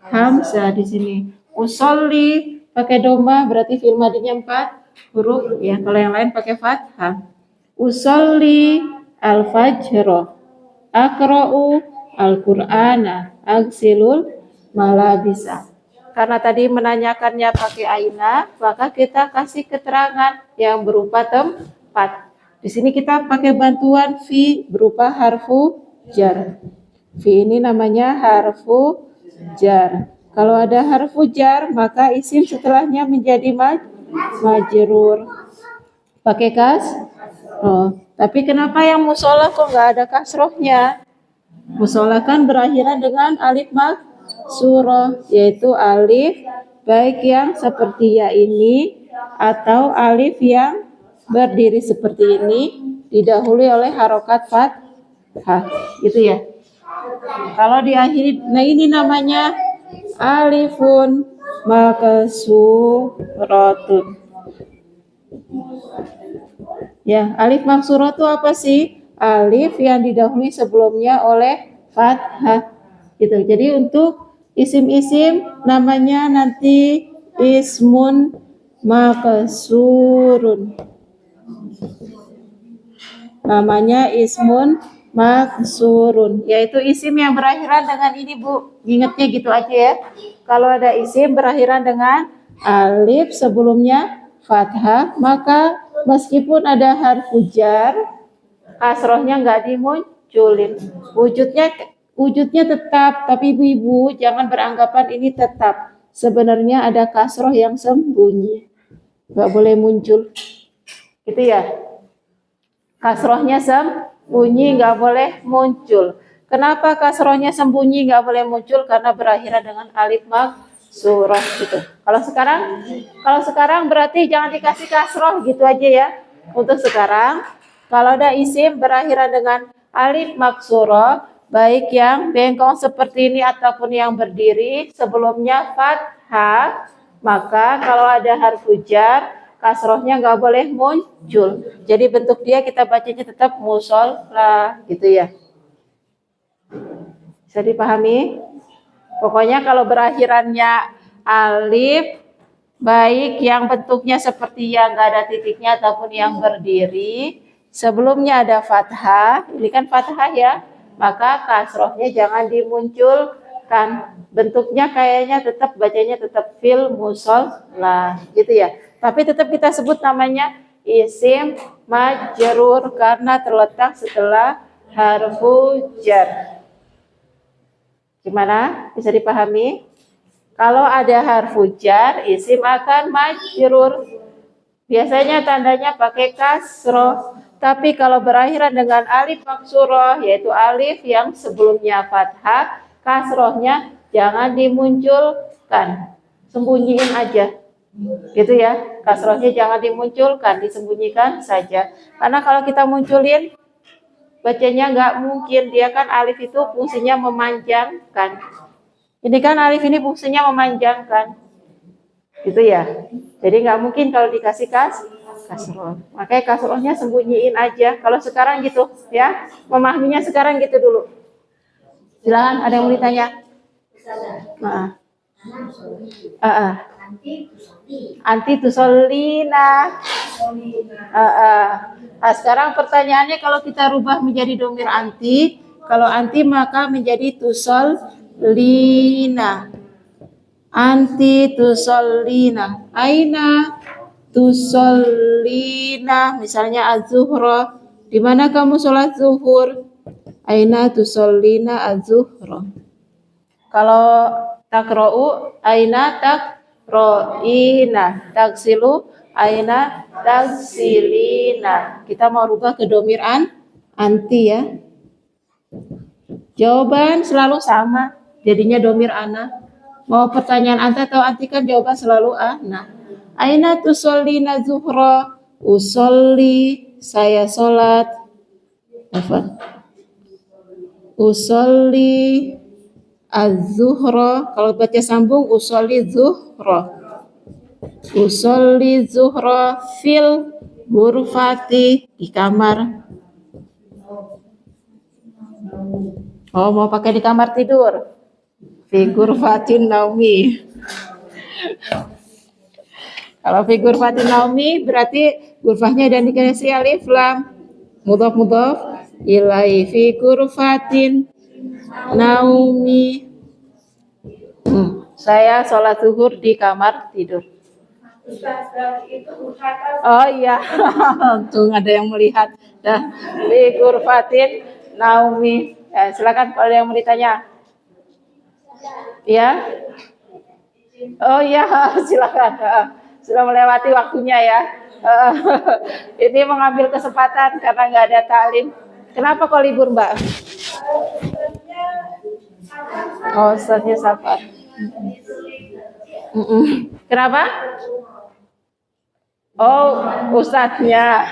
hamzah di sini. Usolli pakai doma berarti fi'il madinya 4 huruf ya. Kalau yang lain pakai fathah. Usolli al-fajr. Aqra'u al-Qur'ana. Agsilul malabisa. Karena tadi menanyakannya pakai aina, maka kita kasih keterangan yang berupa tempat. Di sini kita pakai bantuan fi berupa harfu jar. Fi ini namanya harfu jar. Kalau ada harfu jar, maka isim setelahnya menjadi majrur. Pakai tapi kenapa yang musola kok nggak ada kasrohnya? Musola kan berakhiran dengan alif maksurah, yaitu alif baik yang seperti ya ini atau alif yang berdiri seperti ini didahului oleh harokat fathah, gitu ya. Kalau diakhiri, nah ini namanya alifun maksuratun. Ya, alif maksurah itu apa sih? Alif yang didahului sebelumnya oleh fathah. Gitu. Jadi untuk isim-isim namanya nanti ismun maksurun. Namanya ismun maksurun, yaitu isim yang berakhiran dengan ini, Bu. Ingatnya gitu aja ya. Kalau ada isim berakhiran dengan alif sebelumnya fathah, maka meskipun ada harfu jar, kasrohnya nggak dimunculin. Wujudnya tetap, tapi ibu-ibu jangan beranggapan ini tetap. Sebenarnya ada kasroh yang sembunyi, nggak boleh muncul. Gitu ya. Kasrohnya sembunyi, nggak boleh muncul. Kenapa kasrohnya sembunyi, nggak boleh muncul? Karena berakhiran dengan alif maksurah gitu. Kalau sekarang berarti jangan dikasih kasroh gitu aja ya. Untuk sekarang, kalau ada isim berakhiran dengan alif maksurah, baik yang bengkong seperti ini ataupun yang berdiri sebelumnya fathah, maka kalau ada harfu jar, kasrohnya nggak boleh muncul. Jadi bentuk dia kita bacanya tetap musola gitu ya. Bisa dipahami? Pokoknya kalau berakhirannya alif, baik yang bentuknya seperti yang nggak ada titiknya ataupun yang berdiri, sebelumnya ada fathah, ini kan fathah ya, maka kasrohnya jangan dimunculkan. Bentuknya kayaknya tetap bacanya tetap fil musola gitu ya. Tapi tetap kita sebut namanya isim majrur karena terletak setelah harfu jar. Gimana? Bisa dipahami? Kalau ada harfu jar, isim akan majrur. Biasanya tandanya pakai kasroh. Tapi kalau berakhiran dengan alif maksurah, yaitu alif yang sebelumnya fathah, kasrohnya jangan dimunculkan. Sembunyiin aja. Gitu ya. Kasrohnya jangan dimunculkan, disembunyikan saja. Karena kalau kita munculin, bacanya nggak mungkin. Dia kan alif itu fungsinya memanjangkan. Ini kan alif ini fungsinya memanjangkan. Gitu ya. Jadi nggak mungkin kalau dikasih Kasroh. Makanya kasrohnya sembunyiin aja. Kalau sekarang gitu ya, memahaminya sekarang gitu dulu. Silakan, ada yang mau ditanya? Nah, anti tusolina. Nah, sekarang pertanyaannya kalau kita rubah menjadi domir anti, kalau anti maka menjadi tusolina. Anti tusolina. Aina tusolina. Misalnya az-zuhra. Di mana kamu sholat zuhur? Aina tusolina az-zuhra. Kalau takra'u aina takra'ina, taksilu aina taksilina. Kita mau rubah ke domir anti ya. Jawaban selalu sama, jadinya domir ana. Mau pertanyaan anta atau anti kan jawaban selalu ana. Aina tushollina zuhra? Usolli, saya sholat. Apa? Usolli az-zuhra. Kalau baca sambung usolli zuhra. Usolli zuhra fil ghurfati, di kamar. Oh, mau pakai di kamar tidur? Fi ghurfatin naumi. Kalau fi ghurfatin naumi berarti ghurfahnya dan dikasih alif lam. Mudhaf ilai fi ghurfatin naumi. Saya sholat zuhur di kamar tidur. Oh iya, tuh ada yang melihat. Dah, fi ghurfatin naumi. Ya, silakan kalau ada yang mau ditanya. Ya. Oh iya, silakan. Sudah melewati waktunya ya. Ini mengambil kesempatan karena nggak ada taklim. Kenapa kok libur, Mbak? Oh, Ustaznya safar. Kenapa? Oh, Ustaznya.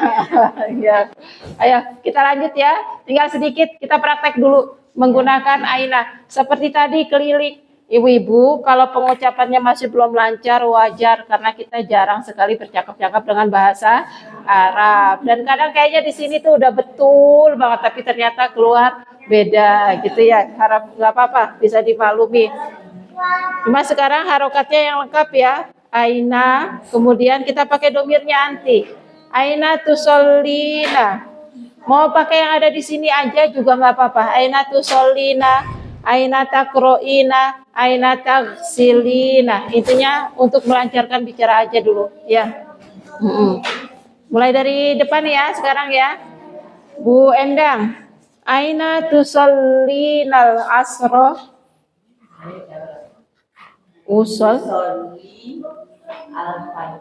Ya. Ayo, kita lanjut ya. Tinggal sedikit kita praktek dulu menggunakan aina. Seperti tadi keliling. Ibu-ibu, kalau pengucapannya masih belum lancar, wajar karena kita jarang sekali bercakap-cakap dengan bahasa Arab. Dan kadang kayaknya di sini tuh udah betul banget, tapi ternyata keluar beda gitu ya. Harap nggak apa-apa, bisa dimaklumi. Cuma sekarang harokatnya yang lengkap ya. Aina, kemudian kita pakai domirnya anti. Aina tusolina. Mau pakai yang ada di sini aja juga nggak apa-apa. Aina tusolina, aina takroina, aina taksilina. Intinya untuk melancarkan bicara aja dulu ya. Mulai dari depan ya sekarang ya. Bu Endang, aina tusollinal asro? Usol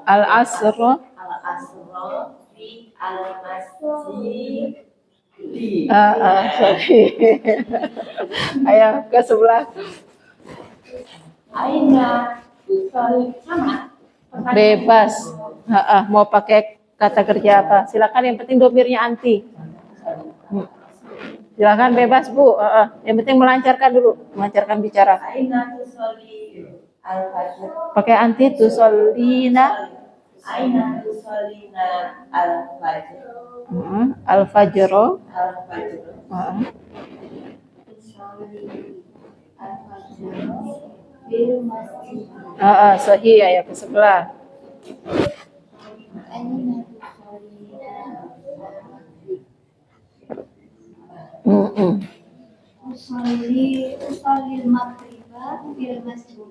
al asro fi al-masjid. Ayo ke sebelah. Aina tusolli sama. Bebas. Mau pakai kata kerja apa? Silakan, yang penting domirnya anti. Silakan bebas Bu. Yang penting melancarkan dulu, melancarkan bicara. Aina tusolli al-fajr. Pakai anti tusolina. Aina tusolina al-fajr. Al-fajro. Al-fajr. Sahih ya ke sebelah. Usolli maghriba fil masjid.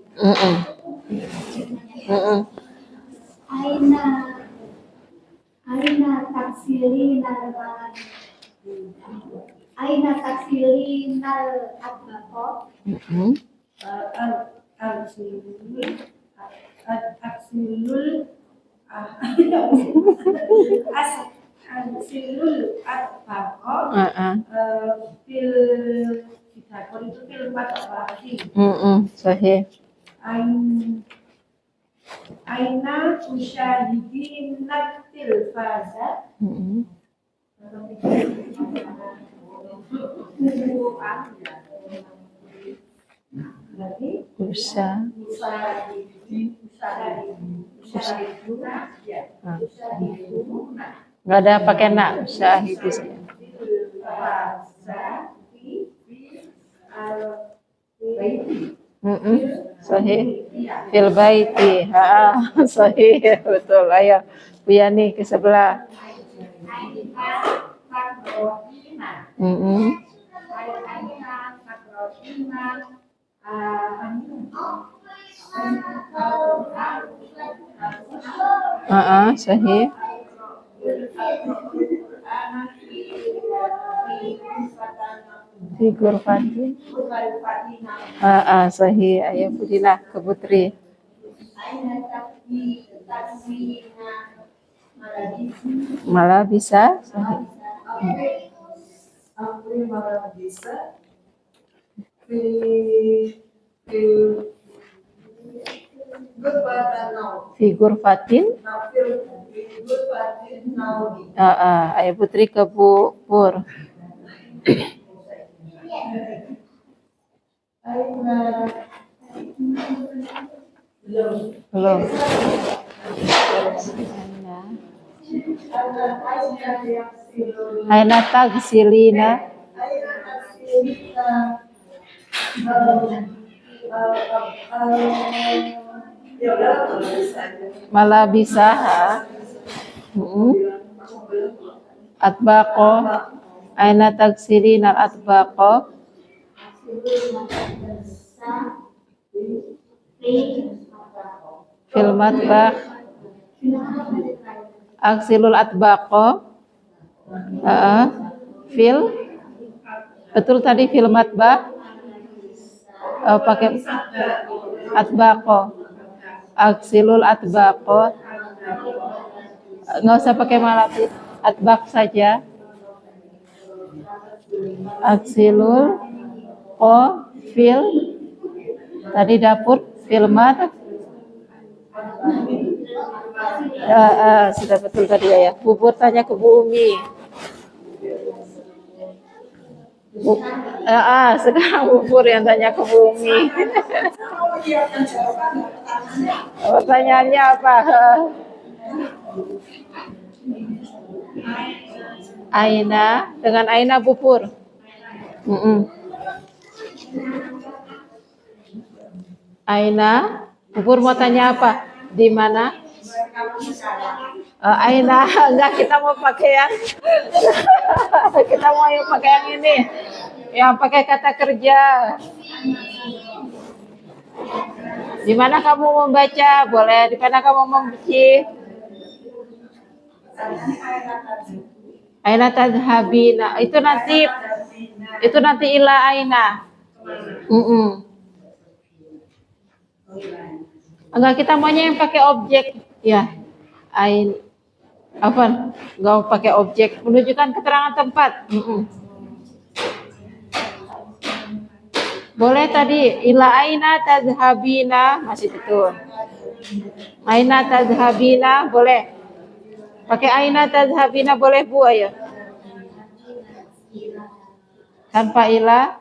Aina taksilinal balad. Aina taksilinal adbaqo. Al-silul at-baqo fil kitabur itu fil matbaqi. Sahih. Aina tusyahidin tilfaza. Nggak ada pakai nak, syahidi saja. Sahih. Fil baiti. Sahih, betul. Ayo, Bu Yani ke sebelah. Sahih. Figur Fatin. Sahih. Ayo Budina ke Putri. Malah bisa. Sahih. Figur Fatin. Ayo Putri ke Bu Pur. Belum. Aina tagsilina. Malah bisa. Atbaqo. Aina tagsilina atbaqo. Fil matbakh. Aksilul atbaqo. Fil. Betul tadi fil matbakh. Pakai atbaqo. Aksilul atbaqo. Nggak usah pakai malafid. Atbaq saja. Aksilul fil. Tadi dapur filmat. Sudah betul tadi ya. Bubur tanya ke Bu Umi. Sekarang Bubur yang tanya ke Bu Umi. Pertanyaannya apa? Aina, dengan Aina Bubur. Aina, Bubur mau tanya apa? Di mana? Aina, enggak, kita mau pakai yang kita mau yang pakai yang ini, yang pakai kata kerja. Di mana kamu membaca? Boleh. Di mana kamu membenci? Aina tadhabina. Itu nanti ila aina. Enggak, kita maunya yang pakai objek ya. Apa? Enggak pakai objek, menunjukkan keterangan tempat. Boleh tadi ila aina tadhabina, masih betul. Aina tadhabina boleh. Pakai aina tadhabina boleh Bu, ayo. Tanpa ila,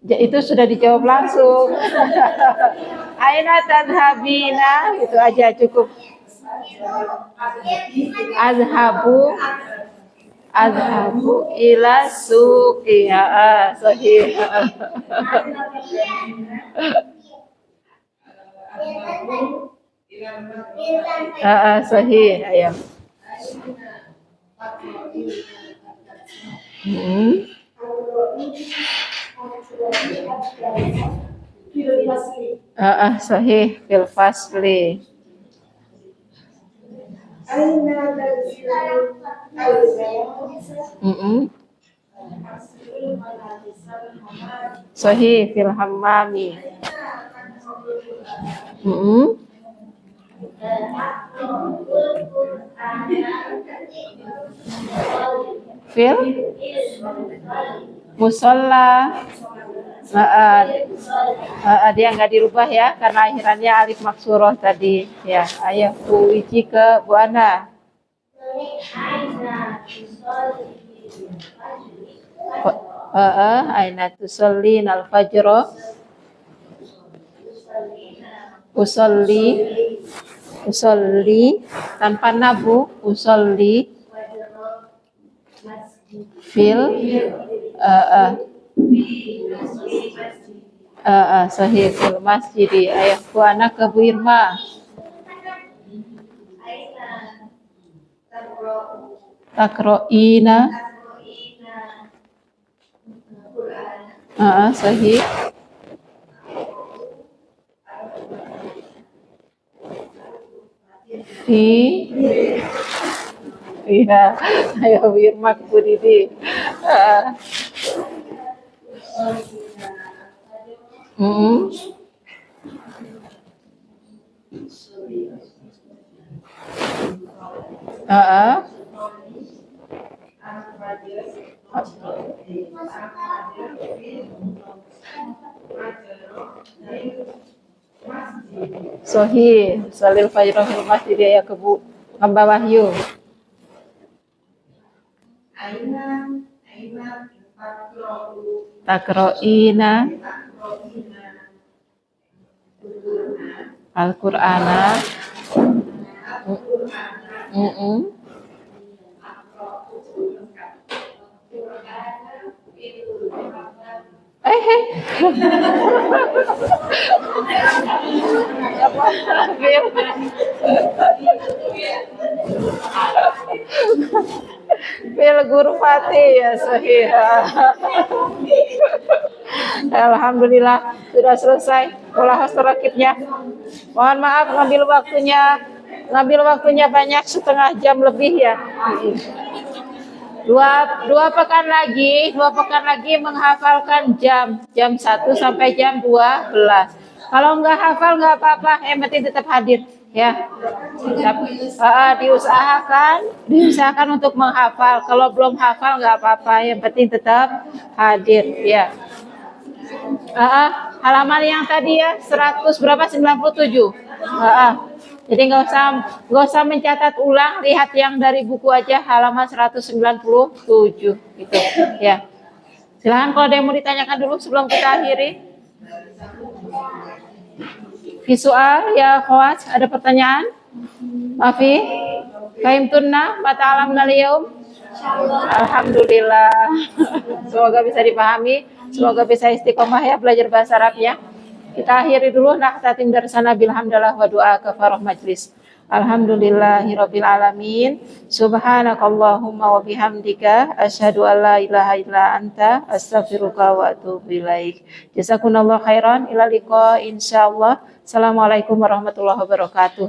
itu sudah dijawab langsung. Aina tadhabina, itu aja cukup. Azhabu ila suqi. Sahih. Sahih. Ayo. Sahih fil fasli. Sahih fil hammami. Fil musalla. Dia nggak dirubah ya karena akhirannya alif maksuroh tadi ya. Ayo Bu Wiji ke Bu Ana. Aina tusallin al-fajro. Usolli usolli tanpa nabu, usolli fil sahih fil masjidi. Ayahku anak ke Bu Irma. Takro'ina sahih di iya ayo Bu Irma ke Bu Didi. Sohi, salil fajrohil masjid ya ke Bu Hamba Wahyu. Takro'ina Al-Qur'ana Fil Gurfati ya sahih. Alhamdulillah sudah selesai pola rakibnya. Mohon maaf ngambil waktunya banyak, setengah jam lebih ya. Dua pekan lagi menghafalkan jam 1 sampai jam 12. Kalau nggak hafal nggak apa-apa, yang penting tetap hadir ya. Diusahakan untuk menghafal. Kalau belum hafal nggak apa-apa, yang penting tetap hadir ya. Halaman yang tadi ya 100 berapa 97. Jadi nggak usah mencatat ulang, lihat yang dari buku aja halaman 197 gitu ya. Silahkan kalau ada yang mau ditanyakan dulu sebelum kita akhiri. Visual ya Khawat, ada pertanyaan? Mafi, fahimtunna mata alam nalium. Alhamdulillah. Semoga bisa dipahami, semoga bisa istiqomah ya belajar bahasa Arabnya. Kita akhiri dulu naktatim dari sana bilhamdalillah wa doa kafarah majlis. Alhamdulillahirabbil alamin. Subhanakallahumma wa bihamdika asyhadu an la ilaha illa anta astaghfiruka wa atubu ilaik. Jazakumullahu khairan, ila liqa insyaallah. Assalamualaikum warahmatullahi wabarakatuh.